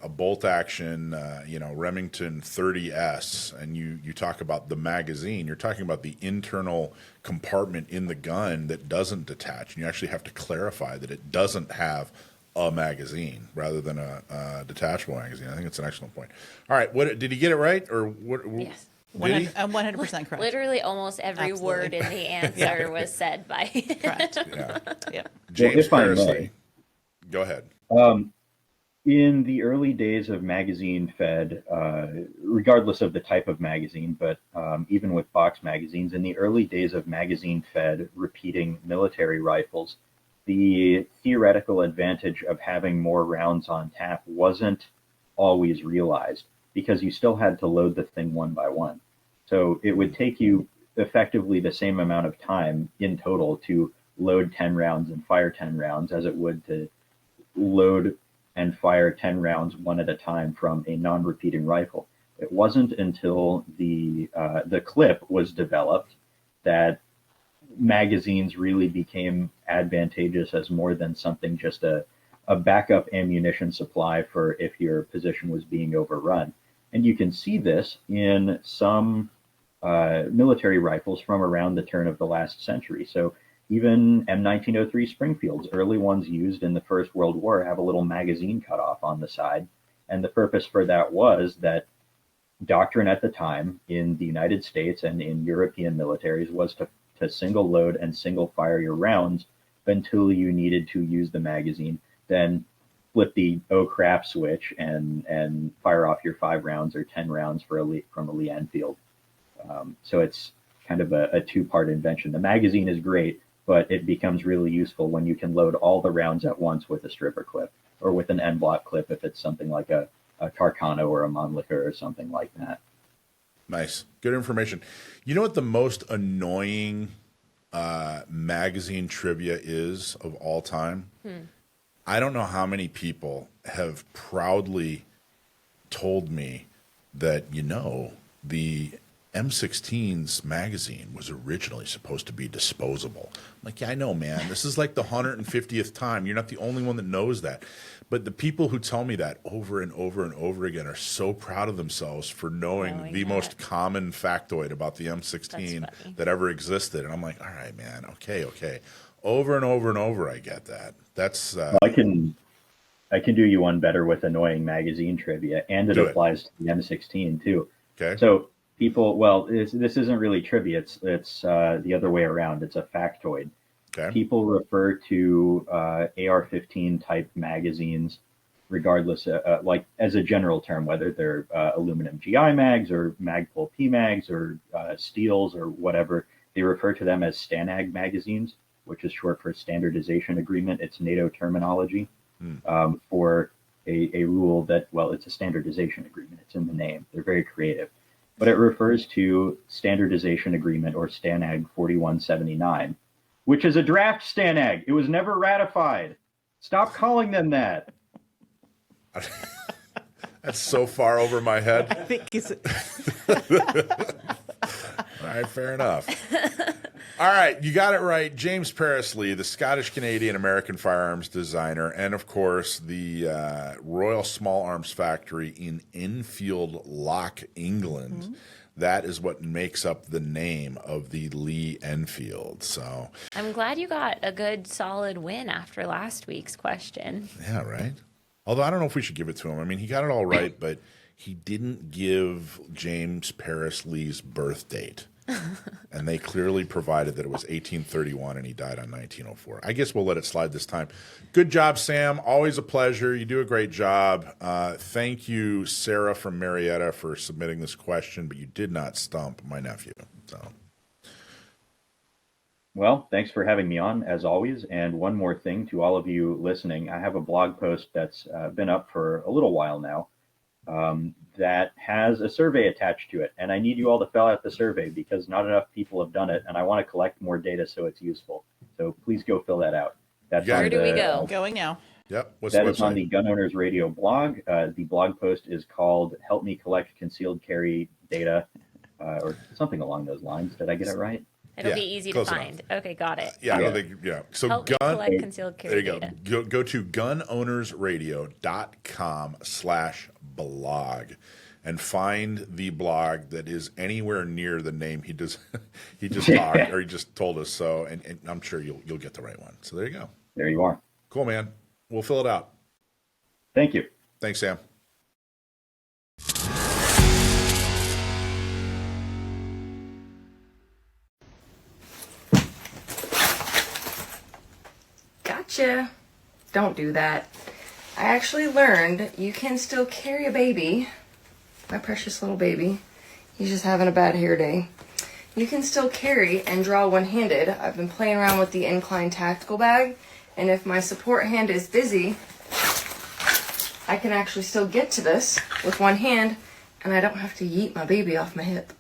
bolt action, Remington 30S, and you talk about the magazine, you're talking about the internal compartment in the gun that doesn't detach, and you actually have to clarify that it doesn't have a magazine rather than a detachable magazine. I think it's an excellent point. All right, what did he get it right, or what? Yes. Did he? 100% correct. Literally almost every Absolutely. word in the answer was said by Correct. Yeah. Yeah. James if I Paris may. Lee. Go ahead. In the early days of magazine fed, regardless of the type of magazine, but even with box magazines, in the early days of magazine fed repeating military rifles, the theoretical advantage of having more rounds on tap wasn't always realized because you still had to load the thing one by one. So it would take you effectively the same amount of time in total to load 10 rounds and fire 10 rounds as it would to load and fire 10 rounds one at a time from a non-repeating rifle. It wasn't until the clip was developed that magazines really became advantageous as more than something just a backup ammunition supply for if your position was being overrun. And you can see this in some military rifles from around the turn of the last century. So even M1903 Springfields, early ones used in the First World War, have a little magazine cutoff on the side. And the purpose for that was that doctrine at the time in the United States and in European militaries was to single load and single fire your rounds until you needed to use the magazine, then flip the oh crap switch and fire off your 5 rounds or 10 rounds from a Lee-Enfield. So it's kind of a 2-part invention. The magazine is great, but it becomes really useful when you can load all the rounds at once with a stripper clip or with an end block clip if it's something like a Carcano or a Mannlicher or something like that. Nice. Good information. You know what the most annoying magazine trivia is of all time? I don't know how many people have proudly told me that, the M16's magazine was originally supposed to be disposable. I'm like, yeah, I know, man. This is like the 150th time. You're not the only one that knows that. But the people who tell me that over and over and over again are so proud of themselves for knowing the most common factoid about the M16 that ever existed. And I'm like, all right, man, okay. Over and over and over, I get that. That's I can do you one better with annoying magazine trivia, and it applies to the M16 too. Okay. So people, this isn't really trivia. It's the other way around. It's a factoid. Okay. People refer to AR-15 type magazines, regardless, like as a general term, whether they're aluminum GI mags or Magpul P mags or steels or whatever. They refer to them as STANAG magazines, which is short for Standardization Agreement. It's NATO terminology for a rule that, it's a standardization agreement. It's in the name. They're very creative. But it refers to Standardization Agreement, or STANAG 4179, which is a draft STANAG. It was never ratified. Stop calling them that. That's so far over my head. I think he's. All right, fair enough. All right, you got it right. James Paris Lee, the Scottish-Canadian American firearms designer, and of course the Royal Small Arms Factory in Enfield Lock, England. Mm-hmm. That is what makes up the name of the Lee-Enfield. So I'm glad you got a good solid win after last week's question. Yeah, right. Although I don't know if we should give it to him. I mean, he got it all right, but he didn't give James Paris Lee's birth date. And they clearly provided that it was 1831 and he died on 1904. I guess we'll let it slide this time. Good job, Sam. Always a pleasure. You do a great job. Thank you, Sarah from Marietta, for submitting this question, but you did not stump my nephew. So, well, thanks for having me on, as always. And one more thing to all of you listening, I have a blog post that's been up for a little while now. That has a survey attached to it. And I need you all to fill out the survey because not enough people have done it. And I want to collect more data so it's useful. So please go fill that out. That's Where do we go? Going now. Yep. That is on the Gun Owners Radio blog. The blog post is called Help Me Collect Concealed Carry Data or something along those lines. Did I get it right? It'll be easy to find. Enough. Okay, got it. I don't think, So Help me collect concealed carry there you data. Go to gunownersradio.com/blog and find the blog that is anywhere near the name he just talked or he just told us. So, and I'm sure you'll get the right one. So there you go. There you are. Cool, man. We'll fill it out. Thank you. Thanks, Sam. Gotcha. Don't do that. I actually learned you can still carry a baby, my precious little baby. He's just having a bad hair day. You can still carry and draw one-handed. I've been playing around with the incline tactical bag, and if my support hand is busy, I can actually still get to this with one hand, and I don't have to yeet my baby off my hip.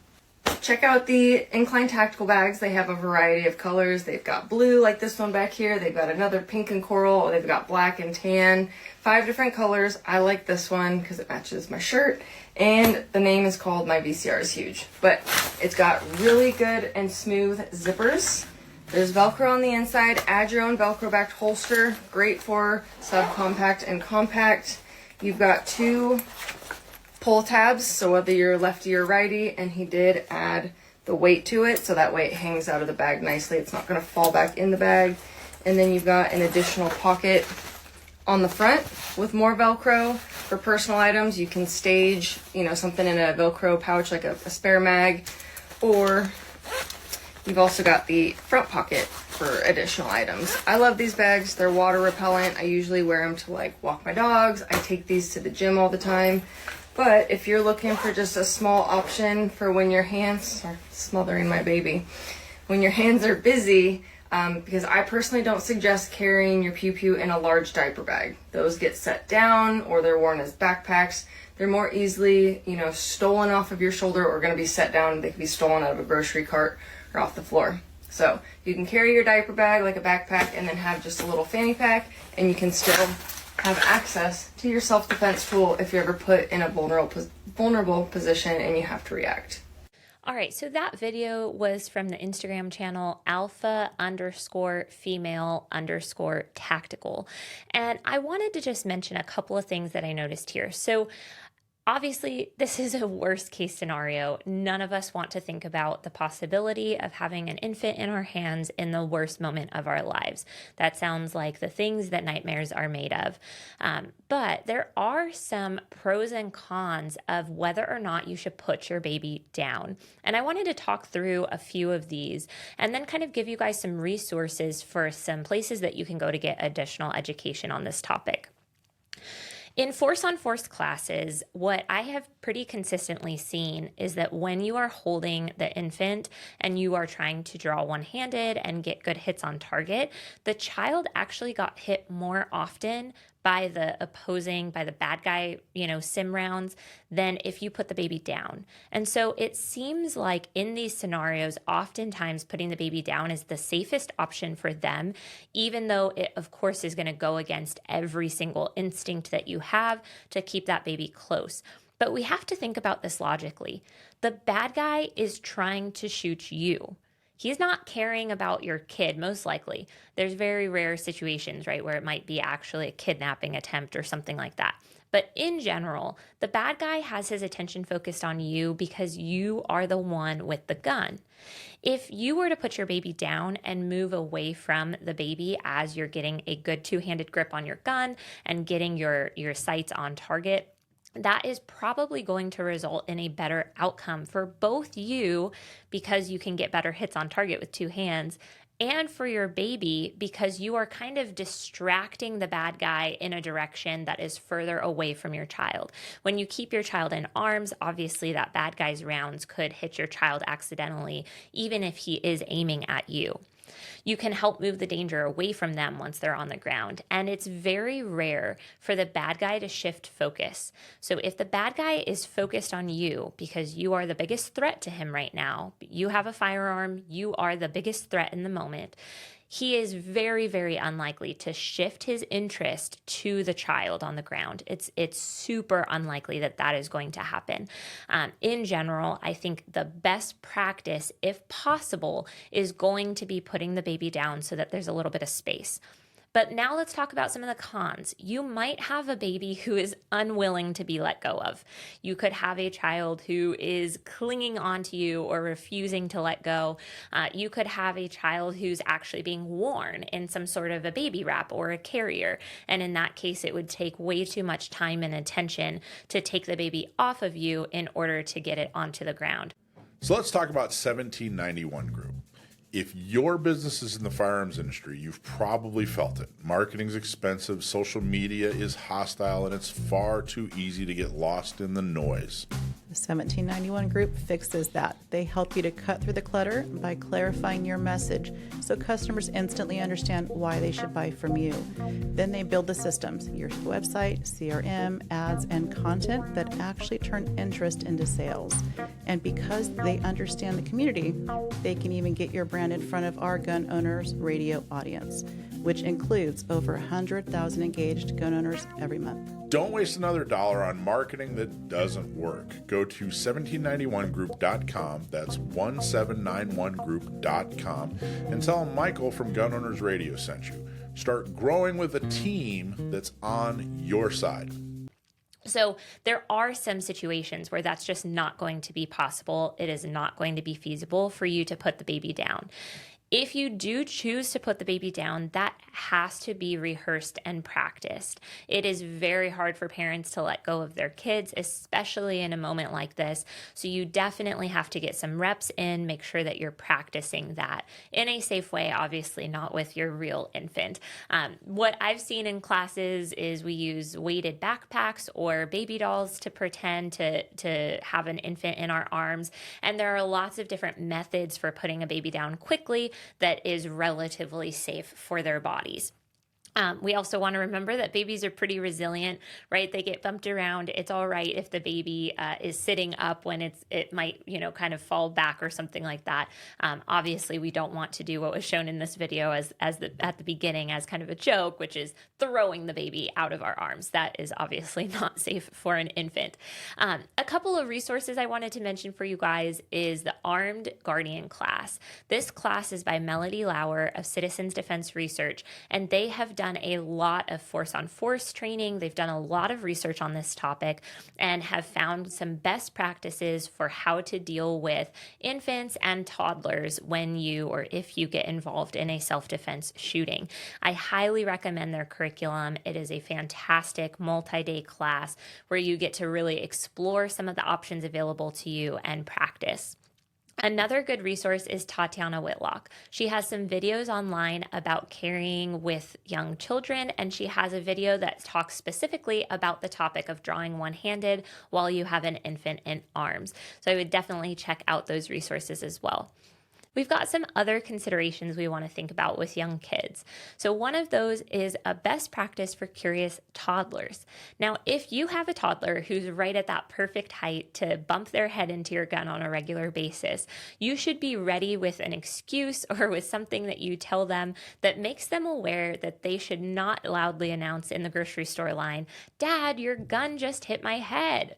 Check out the incline tactical bags. They have a variety of colors. They've got blue like this one back here. They've got another pink and coral. They've got black and tan. 5 different colors. I like this one because it matches my shirt. And the name is called My VCR is Huge. But it's got really good and smooth zippers. There's Velcro on the inside. Add your own Velcro backed holster. Great for subcompact and compact. You've got 2 pull tabs, so whether you're lefty or righty, and he did add the weight to it, so that way it hangs out of the bag nicely. It's not going to fall back in the bag. And then you've got an additional pocket on the front with more Velcro for personal items. You can stage, something in a Velcro pouch like a spare mag, or you've also got the front pocket for additional items. I love these bags. They're water repellent. I usually wear them to walk my dogs. I take these to the gym all the time. But if you're looking for just a small option for when your hands are smothering my baby, when your hands are busy, because I personally don't suggest carrying your pew-pew in a large diaper bag. Those get set down or they're worn as backpacks. They're more easily, stolen off of your shoulder or going to be set down. They can be stolen out of a grocery cart or off the floor. So you can carry your diaper bag like a backpack and then have just a little fanny pack, and you can still have access to your self-defense tool if you're ever put in a vulnerable position and you have to react. All right, so that video was from the Instagram channel alpha_female_tactical. And I wanted to just mention a couple of things that I noticed here. So obviously, this is a worst case scenario. None of us want to think about the possibility of having an infant in our hands in the worst moment of our lives. That sounds like the things that nightmares are made of. But there are some pros and cons of whether or not you should put your baby down. And I wanted to talk through a few of these and then kind of give you guys some resources for some places that you can go to get additional education on this topic. In force-on-force classes, what I have pretty consistently seen is that when you are holding the infant and you are trying to draw one-handed and get good hits on target, the child actually got hit more often by the bad guy, sim rounds than if you put the baby down. And so it seems like in these scenarios, oftentimes putting the baby down is the safest option for them, even though it, of course, is going to go against every single instinct that you have to keep that baby close. But we have to think about this logically. The bad guy is trying to shoot you. He's not caring about your kid, most likely. There's very rare situations, right, where it might be actually a kidnapping attempt or something like that. But in general, the bad guy has his attention focused on you because you are the one with the gun. If you were to put your baby down and move away from the baby as you're getting a good two-handed grip on your gun and getting your sights on target, that is probably going to result in a better outcome for both you because you can get better hits on target with two hands, and for your baby because you are kind of distracting the bad guy in a direction that is further away from your child. When you keep your child in arms, obviously that bad guy's rounds could hit your child accidentally, even if he is aiming at you. You can help move the danger away from them once they're on the ground. And it's very rare for the bad guy to shift focus. So if the bad guy is focused on you because you are the biggest threat to him right now, you have a firearm, you are the biggest threat in the moment, he is very, very unlikely to shift his interest to the child on the ground. It's super unlikely that that is going to happen. In general, I think the best practice, if possible, is going to be putting the baby down so that there's a little bit of space. But now let's talk about some of the cons. You might have a baby who is unwilling to be let go of. You could have a child who is clinging onto you or refusing to let go. You could have a child who's actually being worn in some sort of a baby wrap or a carrier. And in that case, it would take way too much time and attention to take the baby off of you in order to get it onto the ground. So let's talk about 1791 Group. If your business is in the firearms industry, you've probably felt it. Marketing's expensive, social media is hostile, and it's far too easy to get lost in the noise. The 1791 Group fixes that. They help you to cut through the clutter by clarifying your message so customers instantly understand why they should buy from you. Then they build the systems, your website, CRM, ads, and content that actually turn interest into sales. And because they understand the community, they can even get your brand in front of our gun owners' radio audience, which includes over 100,000 engaged gun owners every month. Don't waste another dollar on marketing that doesn't work. Go to 1791group.com, that's 1791group.com, and tell them Michael from Gun Owners Radio sent you. Start growing with a team that's on your side. So there are some situations where that's just not going to be possible. It is not going to be feasible for you to put the baby down. If you do choose to put the baby down, that has to be rehearsed and practiced. It is very hard for parents to let go of their kids, especially in a moment like this. So you definitely have to get some reps in, make sure that you're practicing that in a safe way, obviously not with your real infant. What I've seen in classes is we use weighted backpacks or baby dolls to pretend to have an infant in our arms. And there are lots of different methods for putting a baby down quickly that is relatively safe for their bodies. We also want to remember that babies are pretty resilient, right? They get bumped around. It's all right if the baby is sitting up when it might, kind of fall back or something like that. Obviously, we don't want to do what was shown in this video at the beginning as kind of a joke, which is throwing the baby out of our arms. That is obviously not safe for an infant. A couple of resources I wanted to mention for you guys is the Armed Guardian class. This class is by Melody Lauer of Citizens Defense Research, and they have done a lot of force-on-force training. They've done a lot of research on this topic and have found some best practices for how to deal with infants and toddlers when you or if you get involved in a self-defense shooting. I highly recommend their curriculum. It is a fantastic multi-day class where you get to really explore some of the options available to you and practice. Another good resource is Tatiana Whitlock. She has some videos online about carrying with young children, and she has a video that talks specifically about the topic of drawing one-handed while you have an infant in arms. So I would definitely check out those resources as well. We've got some other considerations we want to think about with young kids. So one of those is a best practice for curious toddlers. Now, if you have a toddler who's right at that perfect height to bump their head into your gun on a regular basis, you should be ready with an excuse or with something that you tell them that makes them aware that they should not loudly announce in the grocery store line, "Dad, your gun just hit my head."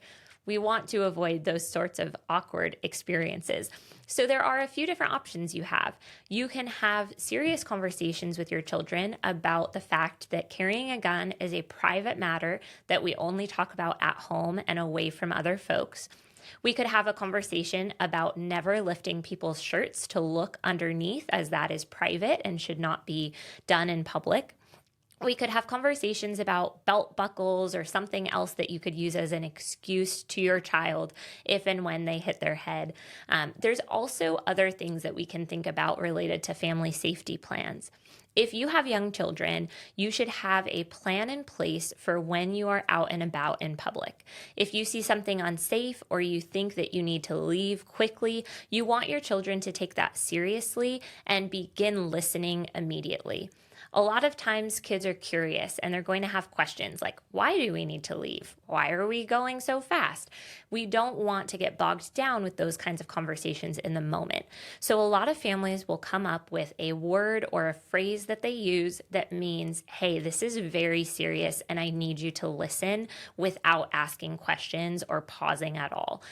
We want to avoid those sorts of awkward experiences. So there are a few different options you have. You can have serious conversations with your children about the fact that carrying a gun is a private matter that we only talk about at home and away from other folks. We could have a conversation about never lifting people's shirts to look underneath, as that is private and should not be done in public. We could have conversations about belt buckles or something else that you could use as an excuse to your child if and when they hit their head. There's also other things that we can think about related to family safety plans. If you have young children, you should have a plan in place for when you are out and about in public. If you see something unsafe or you think that you need to leave quickly, you want your children to take that seriously and begin listening immediately. A lot of times kids are curious and they're going to have questions like, why do we need to leave? Why are we going so fast? We don't want to get bogged down with those kinds of conversations in the moment. So a lot of families will come up with a word or a phrase that they use that means, hey, this is very serious and I need you to listen without asking questions or pausing at all.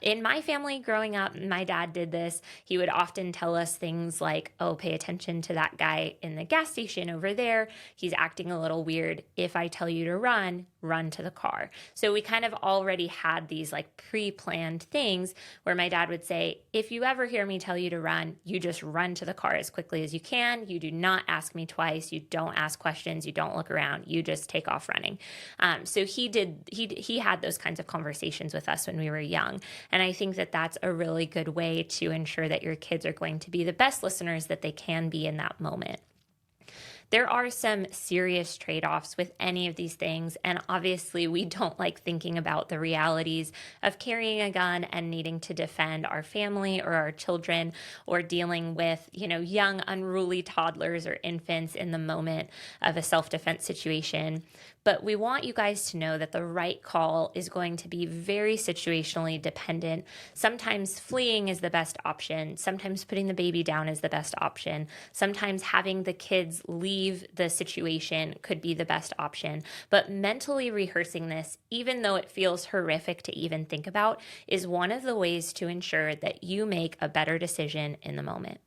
In my family growing up, my dad did this. He would often tell us things like, oh, pay attention to that guy in the gas station over there. He's acting a little weird. If I tell you to run to the car. So we kind of already had these like pre-planned things where my dad would say, if you ever hear me tell you to run, you just run to the car as quickly as you can. You do not ask me twice. You don't ask questions. You don't look around. You just take off running. So he had those kinds of conversations with us when we were young. And I think that that's a really good way to ensure that your kids are going to be the best listeners that they can be in that moment. There are some serious trade-offs with any of these things, and obviously we don't like thinking about the realities of carrying a gun and needing to defend our family or our children, or dealing with, young unruly toddlers or infants in the moment of a self-defense situation. But we want you guys to know that the right call is going to be very situationally dependent. Sometimes fleeing is the best option. Sometimes putting the baby down is the best option. Sometimes having the kids leave the situation could be the best option. But mentally rehearsing this, even though it feels horrific to even think about, is one of the ways to ensure that you make a better decision in the moment.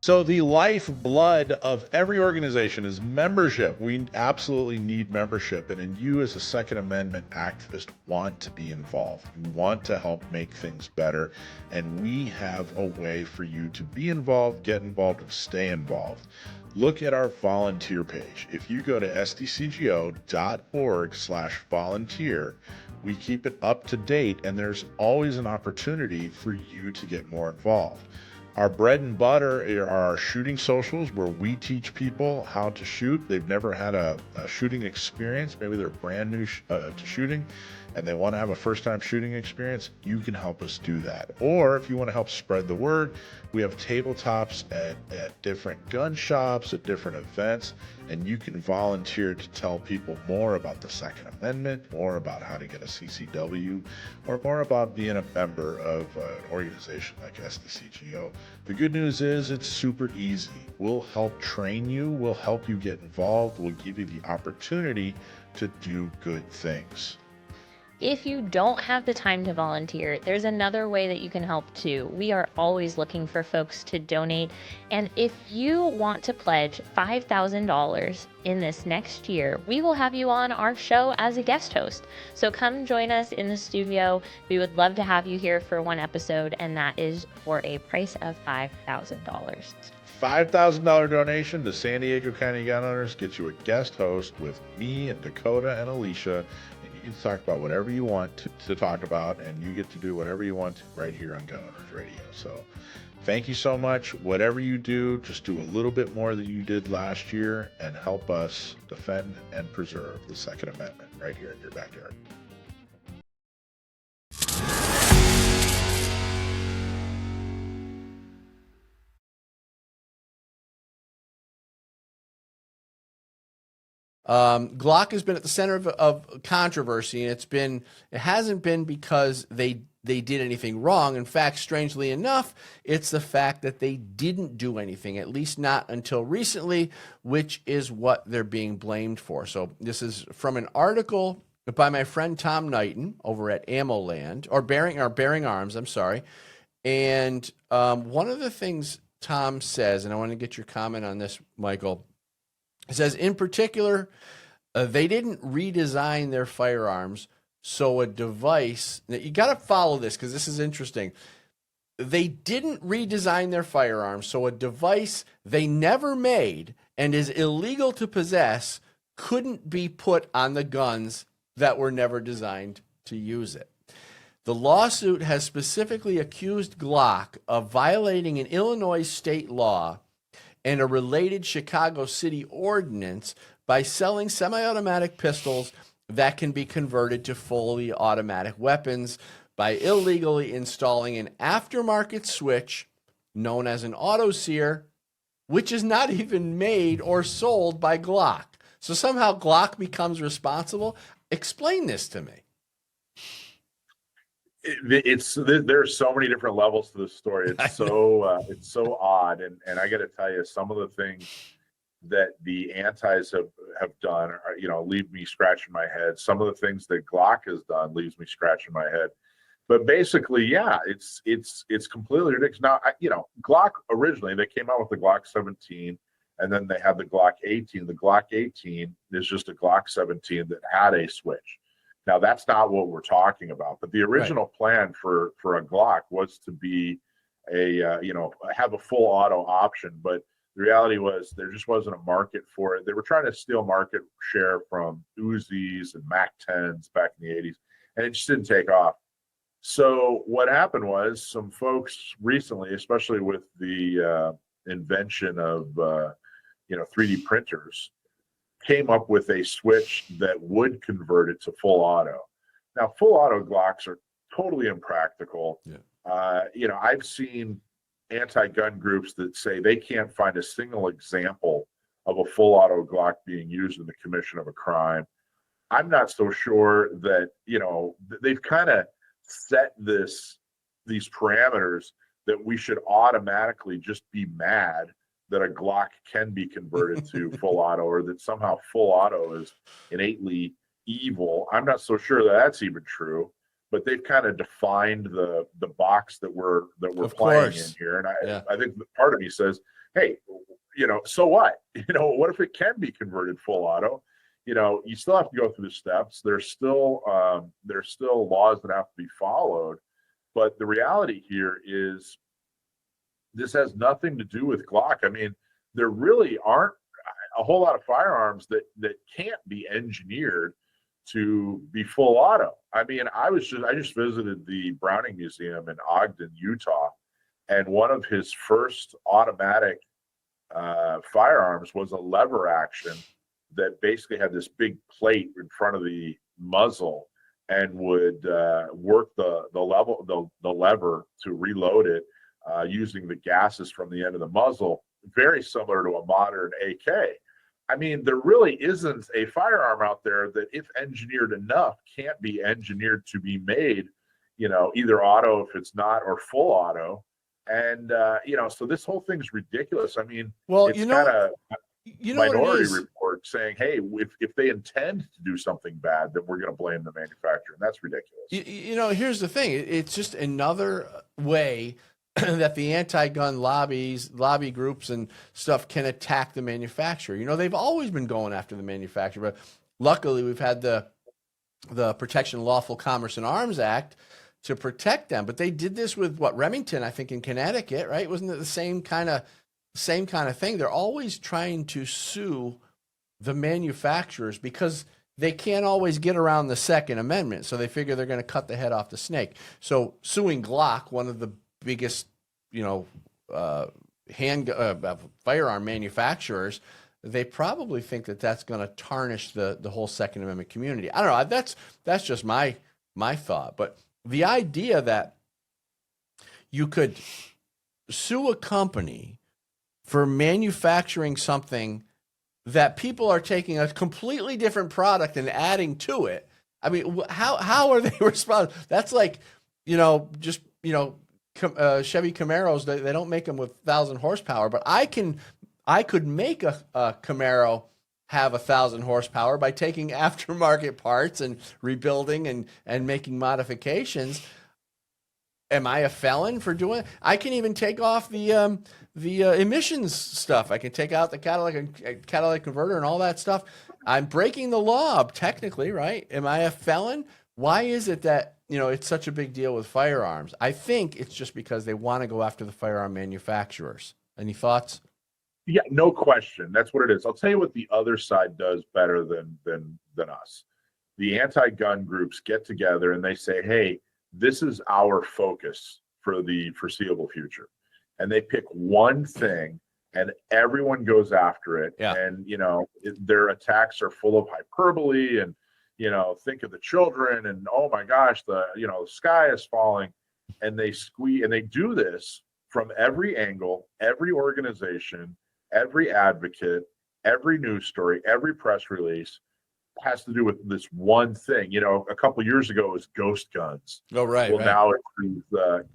So the lifeblood of every organization is membership. We absolutely need membership. And you as a Second Amendment activist want to be involved. You want to help make things better. And we have a way for you to be involved, get involved, and stay involved. Look at our volunteer page. If you go to sdcgo.org/volunteer, we keep it up to date, and there's always an opportunity for you to get more involved. Our bread and butter are our shooting socials, where we teach people how to shoot. They've never had a shooting experience. Maybe they're brand new to shooting and they want to have a first-time shooting experience. You can help us do that. Or if you want to help spread the word, we have tabletops at different gun shops, at different events, and you can volunteer to tell people more about the Second Amendment, more about how to get a CCW, or more about being a member of an organization like SDCGO. The good news is it's super easy. We'll help train you. We'll help you get involved. We'll give you the opportunity to do good things. If you don't have the time to volunteer, there's another way that you can help too. We are always looking for folks to donate. And if you want to pledge $5,000 in this next year, we will have you on our show as a guest host. So come join us in the studio. We would love to have you here for one episode, and that is for a price of $5,000. $5,000 donation to San Diego County Gun Owners gets you a guest host with me and Dakota and Alicia. You can talk about whatever you want to talk about, and you get to do whatever you want right here on Gun Owners Radio. So thank you so much. Whatever you do, just do a little bit more than you did last year and help us defend and preserve the Second Amendment right here in your backyard. Glock has been at the center of controversy, and it hasn't been because they did anything wrong. In fact, strangely enough, it's the fact that they didn't do anything, at least not until recently, which is what they're being blamed for. So this is from an article by my friend Tom Knighton over at AmmoLand, or Bearing Arms, I'm sorry. And one of the things Tom says, and I want to get your comment on this, Michael, it says, in particular, they didn't redesign their firearms so a device, now you got to follow this because this is interesting. They didn't redesign their firearms so a device they never made and is illegal to possess couldn't be put on the guns that were never designed to use it. The lawsuit has specifically accused Glock of violating an Illinois state law and a related Chicago city ordinance by selling semi-automatic pistols that can be converted to fully automatic weapons by illegally installing an aftermarket switch known as an auto-sear, which is not even made or sold by Glock. So somehow Glock becomes responsible. Explain this to me. There's so many different levels to this story. It's so odd, and I got to tell you, some of the things that the antis have done are, leave me scratching my head. Some of the things that Glock has done leaves me scratching my head. But basically, yeah, it's completely ridiculous. Now, Glock originally, they came out with the Glock 17, and then they had the Glock 18. The Glock 18 is just a Glock 17 that had a switch. Now, that's not what we're talking about. But the original plan for a Glock was to be have a full auto option. But the reality was there just wasn't a market for it. They were trying to steal market share from Uzis and MAC-10s back in the 80s, and it just didn't take off. So what happened was some folks recently, especially with the invention of 3D printers, came up with a switch that would convert it to full auto. Now, full auto Glocks are totally impractical. Yeah. I've seen anti-gun groups that say they can't find a single example of a full auto Glock being used in the commission of a crime. I'm not so sure that, they've kind of set these parameters that we should automatically just be mad that a Glock can be converted to full auto, or that somehow full auto is innately evil. I'm not so sure that that's even true, but they've kind of defined the box that we're playing in here. And I think part of me says, hey, so what? What if it can be converted full auto? You still have to go through the steps. There's still laws that have to be followed. But the reality here is this has nothing to do with Glock. I mean, there really aren't a whole lot of firearms that can't be engineered to be full auto. I mean, I just visited the Browning Museum in Ogden, Utah, and one of his first automatic firearms was a lever action that basically had this big plate in front of the muzzle and would work the lever to reload it using the gases from the end of the muzzle, very similar to a modern AK. I mean, there really isn't a firearm out there that, if engineered enough, can't be engineered to be made, either auto if it's not, or full auto. And, so this whole thing's ridiculous. I mean, it's kind of Minority Report saying, hey, if they intend to do something bad, then we're going to blame the manufacturer. And that's ridiculous. Here's the thing. It's just another way that the anti-gun lobby groups and stuff can attack the manufacturer. They've always been going after the manufacturer, but luckily we've had the Protection of Lawful Commerce and Arms Act to protect them. But they did this with Remington, I think, in Connecticut, right? Wasn't it the same kind of thing? They're always trying to sue the manufacturers because they can't always get around the Second Amendment. So they figure they're going to cut the head off the snake. So suing Glock, one of the biggest, firearm manufacturers, they probably think that that's going to tarnish the whole Second Amendment community. I don't know. That's just my thought. But the idea that you could sue a company for manufacturing something that people are taking a completely different product and adding to it. I mean, how are they responding? That's like, just, Chevy Camaros, they don't make them with 1,000 horsepower, but I could make a Camaro have 1,000 horsepower by taking aftermarket parts and rebuilding and making modifications. Am I a felon for doing it? I can even take off the emissions stuff. I can take out the catalytic converter and all that stuff. I'm breaking the law technically, right? Am I a felon? Why is it that, it's such a big deal with firearms? I think it's just because they want to go after the firearm manufacturers. Any thoughts? Yeah, no question. That's what it is. I'll tell you what the other side does better than us. The anti-gun groups get together and they say, hey, this is our focus for the foreseeable future. And they pick one thing and everyone goes after it. Yeah. And, their attacks are full of hyperbole and, think of the children and, oh my gosh, the sky is falling. And they do this from every angle, every organization, every advocate, every news story, every press release has to do with this one thing. A couple of years ago it was ghost guns. Oh, right. Well, now it's these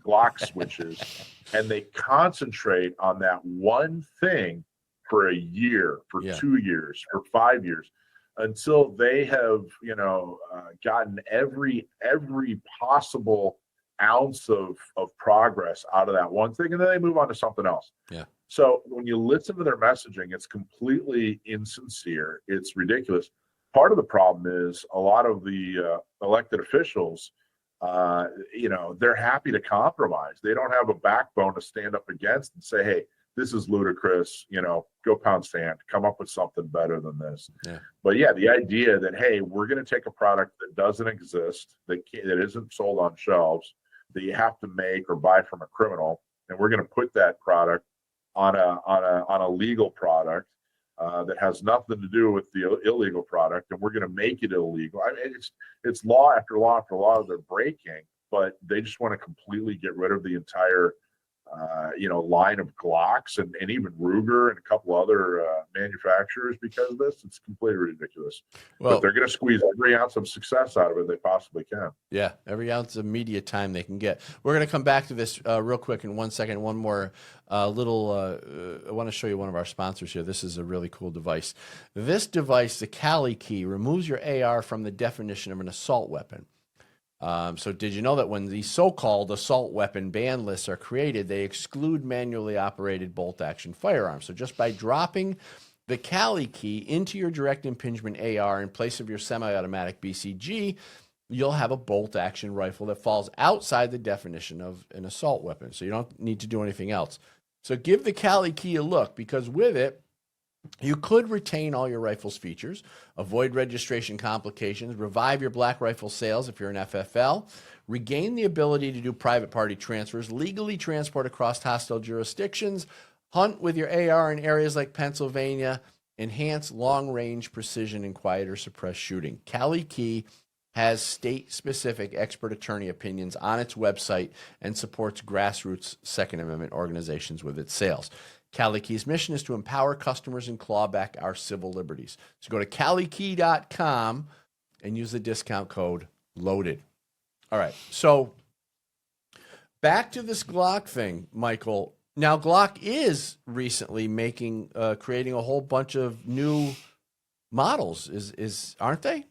Glock switches, and they concentrate on that one thing for a year, for 2 years, for 5 years, until they have, gotten every possible ounce of progress out of that one thing, and then they move on to something else. Yeah. So when you listen to their messaging, it's completely insincere. It's ridiculous. Part of the problem is a lot of the elected officials, they're happy to compromise. They don't have a backbone to stand up against and say, hey, this is ludicrous, go pound sand, come up with something better than this. Yeah. But yeah, the idea that, hey, we're going to take a product that doesn't exist, that isn't sold on shelves, that you have to make or buy from a criminal, and we're going to put that product on a legal product that has nothing to do with the illegal product, and we're going to make it illegal. I mean, it's law after law after law they're breaking, but they just want to completely get rid of the entire line of Glocks and even Ruger and a couple other manufacturers because of this. It's completely ridiculous. Well, but they're going to squeeze every ounce of success out of it they possibly can. Yeah, every ounce of media time they can get. We're going to come back to this real quick in 1 second. One more I want to show you one of our sponsors here. This is a really cool device. This device, the Cali key, removes your AR from the definition of an assault weapon. So did you know that when the so-called assault weapon ban lists are created, they exclude manually operated bolt-action firearms? So just by dropping the Cali key into your direct impingement AR in place of your semi-automatic BCG, you'll have a bolt-action rifle that falls outside the definition of an assault weapon. So you don't need to do anything else. So give the Cali key a look, because with it, you could retain all your rifle's features, avoid registration complications, revive your black rifle sales if you're an FFL, regain the ability to do private party transfers, legally transport across hostile jurisdictions, hunt with your AR in areas like Pennsylvania, enhance long-range precision and quieter suppressed shooting. Cali Key has state-specific expert attorney opinions on its website and supports grassroots Second Amendment organizations with its sales. Cali Key's mission is to empower customers and claw back our civil liberties. So go to calikey.com and use the discount code LOADED. All right, so back to this Glock thing, Michael. Now, Glock is recently creating a whole bunch of new models, aren't they?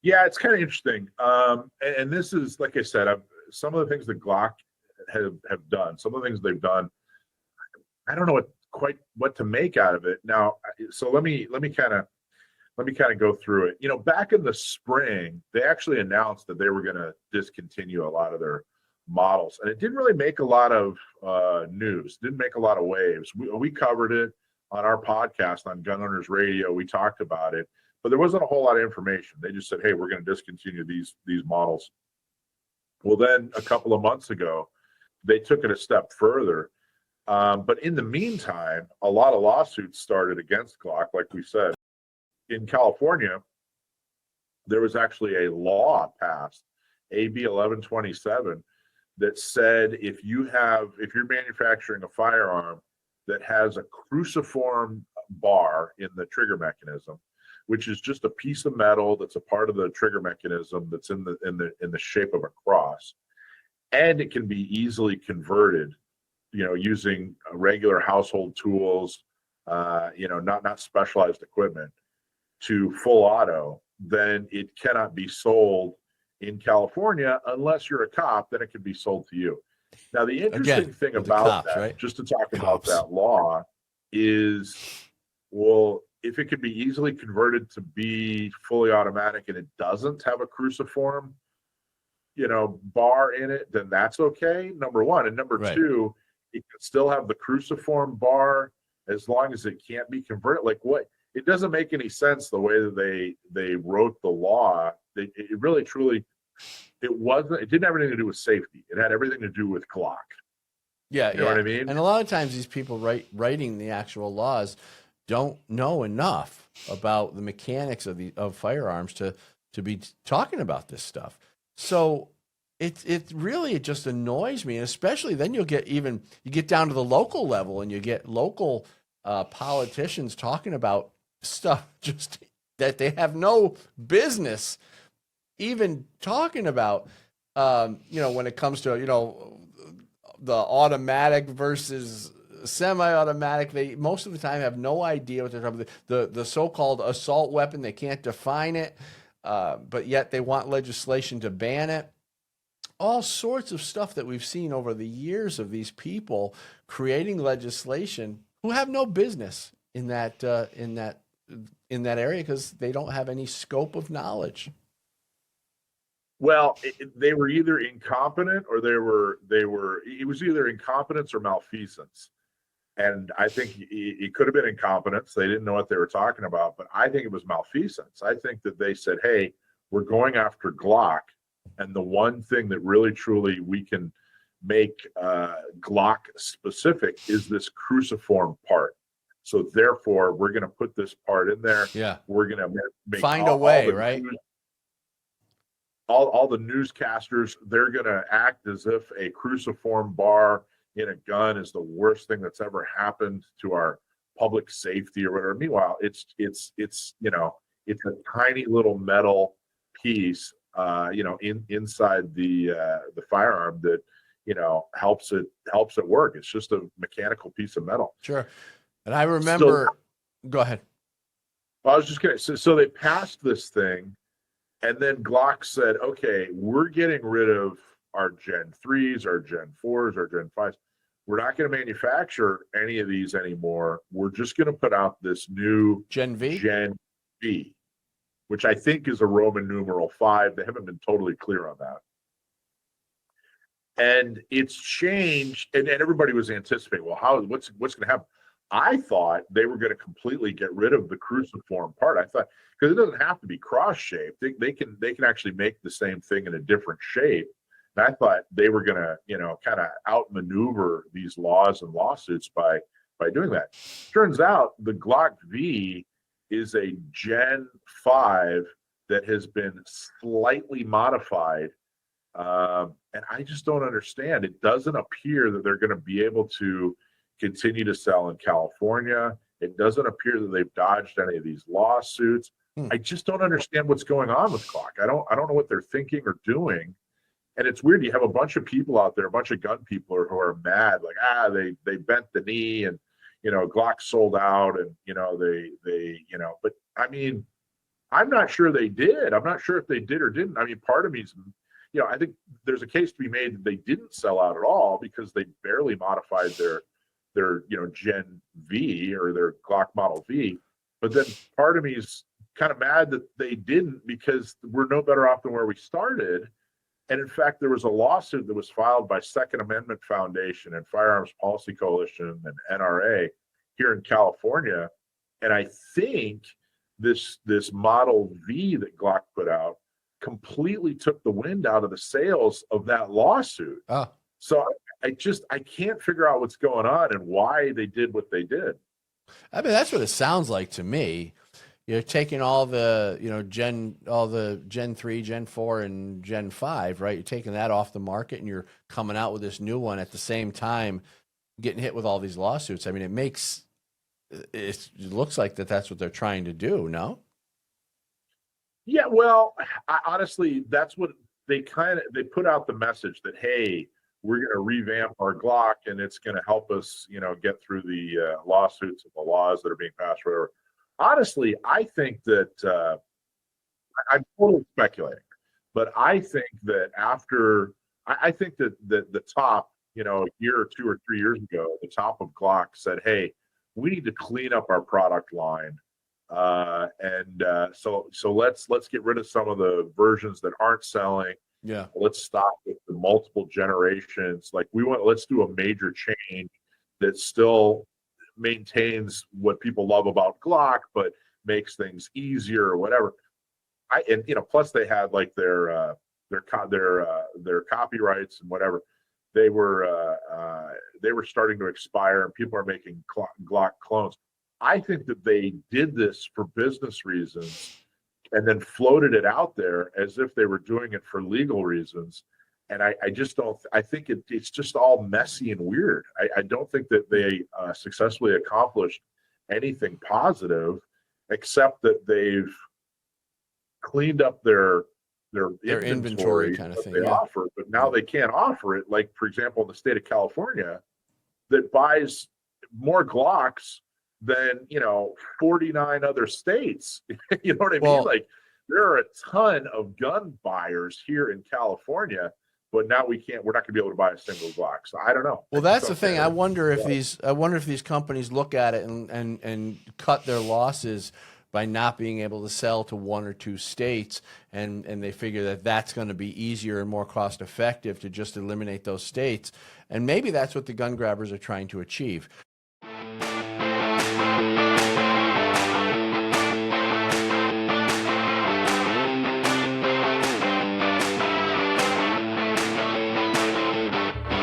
Yeah, it's kind of interesting. And this is, like I said, some of the things that Glock have done, some of the things they've done, I don't know what to make out of it now. So let me kind of go through it. You know, back in the spring, they actually announced that they were going to discontinue a lot of their models, and it didn't really make a lot of news. Didn't make a lot of waves. We covered it on our podcast on Gun Owners Radio. We talked about it, but there wasn't a whole lot of information. They just said, "Hey, we're going to discontinue these models." Well, then a couple of months ago, they took it a step further. But in the meantime, a lot of lawsuits started against Glock, like we said. In California, there was actually a law passed, AB 1127, that said if you're manufacturing a firearm that has a cruciform bar in the trigger mechanism, which is just a piece of metal that's a part of the trigger mechanism that's in the shape of a cross, and it can be easily converted, using regular household tools, not specialized equipment, to full auto, then it cannot be sold in California unless you're a cop. Then it can be sold to you. Now, the interesting thing about cops, that, right? just to talk about that law, is, well, if it could be easily converted to be fully automatic and it doesn't have a cruciform, bar in it, then that's okay. Number one. And number two, it can still have the cruciform bar as long as it can't be converted. Like, what? It doesn't make any sense the way that they wrote the law. It really, truly, it didn't have anything to do with safety. It had everything to do with Glock. Yeah, you know what I mean? And a lot of times these people writing the actual laws don't know enough about the mechanics of firearms to be talking about this stuff. So it really just annoys me, and especially then you get down to the local level and you get local politicians talking about stuff just that they have no business even talking about. When it comes to the automatic versus semi-automatic, they most of the time have no idea what they're talking about. The so-called assault weapon, they can't define it, but yet they want legislation to ban it. All sorts of stuff that we've seen over the years of these people creating legislation who have no business in that area because they don't have any scope of knowledge. Well, they were either incompetent or it was either incompetence or malfeasance. And I think it could have been incompetence. They didn't know what they were talking about, but I think it was malfeasance. I think that they said, hey, we're going after Glock. And the one thing that really, truly we can make Glock specific is this cruciform part. So therefore, we're going to put this part in there. Yeah. We're going to make find a way, right? All the newscasters, they're going to act as if a cruciform bar in a gun is the worst thing that's ever happened to our public safety or whatever. Meanwhile, it's a tiny little metal piece, inside the firearm that helps it work. It's just a mechanical piece of metal. Sure. And I remember. Go ahead. I was just gonna. So they passed this thing, and then Glock said, "Okay, we're getting rid of our Gen 3s, our Gen 4s, our Gen 5s. We're not going to manufacture any of these anymore. We're just going to put out this new Gen V, which I think is a Roman numeral 5. They haven't been totally clear on that. And it's changed, and everybody was anticipating, well, what's going to happen? I thought they were going to completely get rid of the cruciform part. I thought, because it doesn't have to be cross-shaped. They can actually make the same thing in a different shape. And I thought they were going to, kind of outmaneuver these laws and lawsuits by doing that. Turns out the Glock V is a Gen 5 that has been slightly modified. And I just don't understand. It doesn't appear that they're going to be able to continue to sell in California. It doesn't appear that they've dodged any of these lawsuits. I just don't understand what's going on with Glock. I don't know what they're thinking or doing. And it's weird. You have a bunch of people out there, a bunch of gun people who are mad, like, they bent the knee and, Glock sold out and, but I mean, I'm not sure they did. I'm not sure if they did or didn't. I mean, part of me's, I think there's a case to be made that they didn't sell out at all because they barely modified their Gen V or their Glock Model V. But then part of me is kind of mad that they didn't because we're no better off than where we started. And in fact, there was a lawsuit that was filed by Second Amendment Foundation and Firearms Policy Coalition and NRA here in California. And I think this Model V that Glock put out completely took the wind out of the sails of that lawsuit. So I can't figure out what's going on and why they did what they did. I mean, that's what it sounds like to me. You're taking all the, Gen 3, Gen 4, and Gen 5, right? You're taking that off the market and you're coming out with this new one at the same time, getting hit with all these lawsuits. I mean, it looks like that's what they're trying to do. No. Yeah, well, honestly, that's what they put out the message that, hey, we're going to revamp our Glock and it's going to help us, get through the lawsuits and the laws that are being passed, whatever. Honestly, I think that I'm totally speculating, but I think that I think that the top, a year or 2 or 3 years ago, the top of Glock said, hey, we need to clean up our product line. So let's get rid of some of the versions that aren't selling. Yeah. Let's stop with the multiple generations. Like let's do a major change that still maintains what people love about Glock, but makes things easier or whatever. Plus they had like their copyrights and whatever. They were starting to expire, and people are making Glock clones. I think that they did this for business reasons and then floated it out there as if they were doing it for legal reasons. And I just don't, I think it's just all messy and weird. I don't think that they successfully accomplished anything positive, except that they've cleaned up their inventory kind of thing. They offer, but now they can't offer it. Like, for example, in the state of California, that buys more Glocks than 49 other states. You know what I mean? Like, there are a ton of gun buyers here in California, but now we're not going to be able to buy a single Glock. So I don't know. Well, that's the thing. I wonder if these companies look at it and cut their losses by not being able to sell to 1 or 2 states, and they figure that that's going to be easier and more cost effective to just eliminate those states. And maybe that's what the gun grabbers are trying to achieve.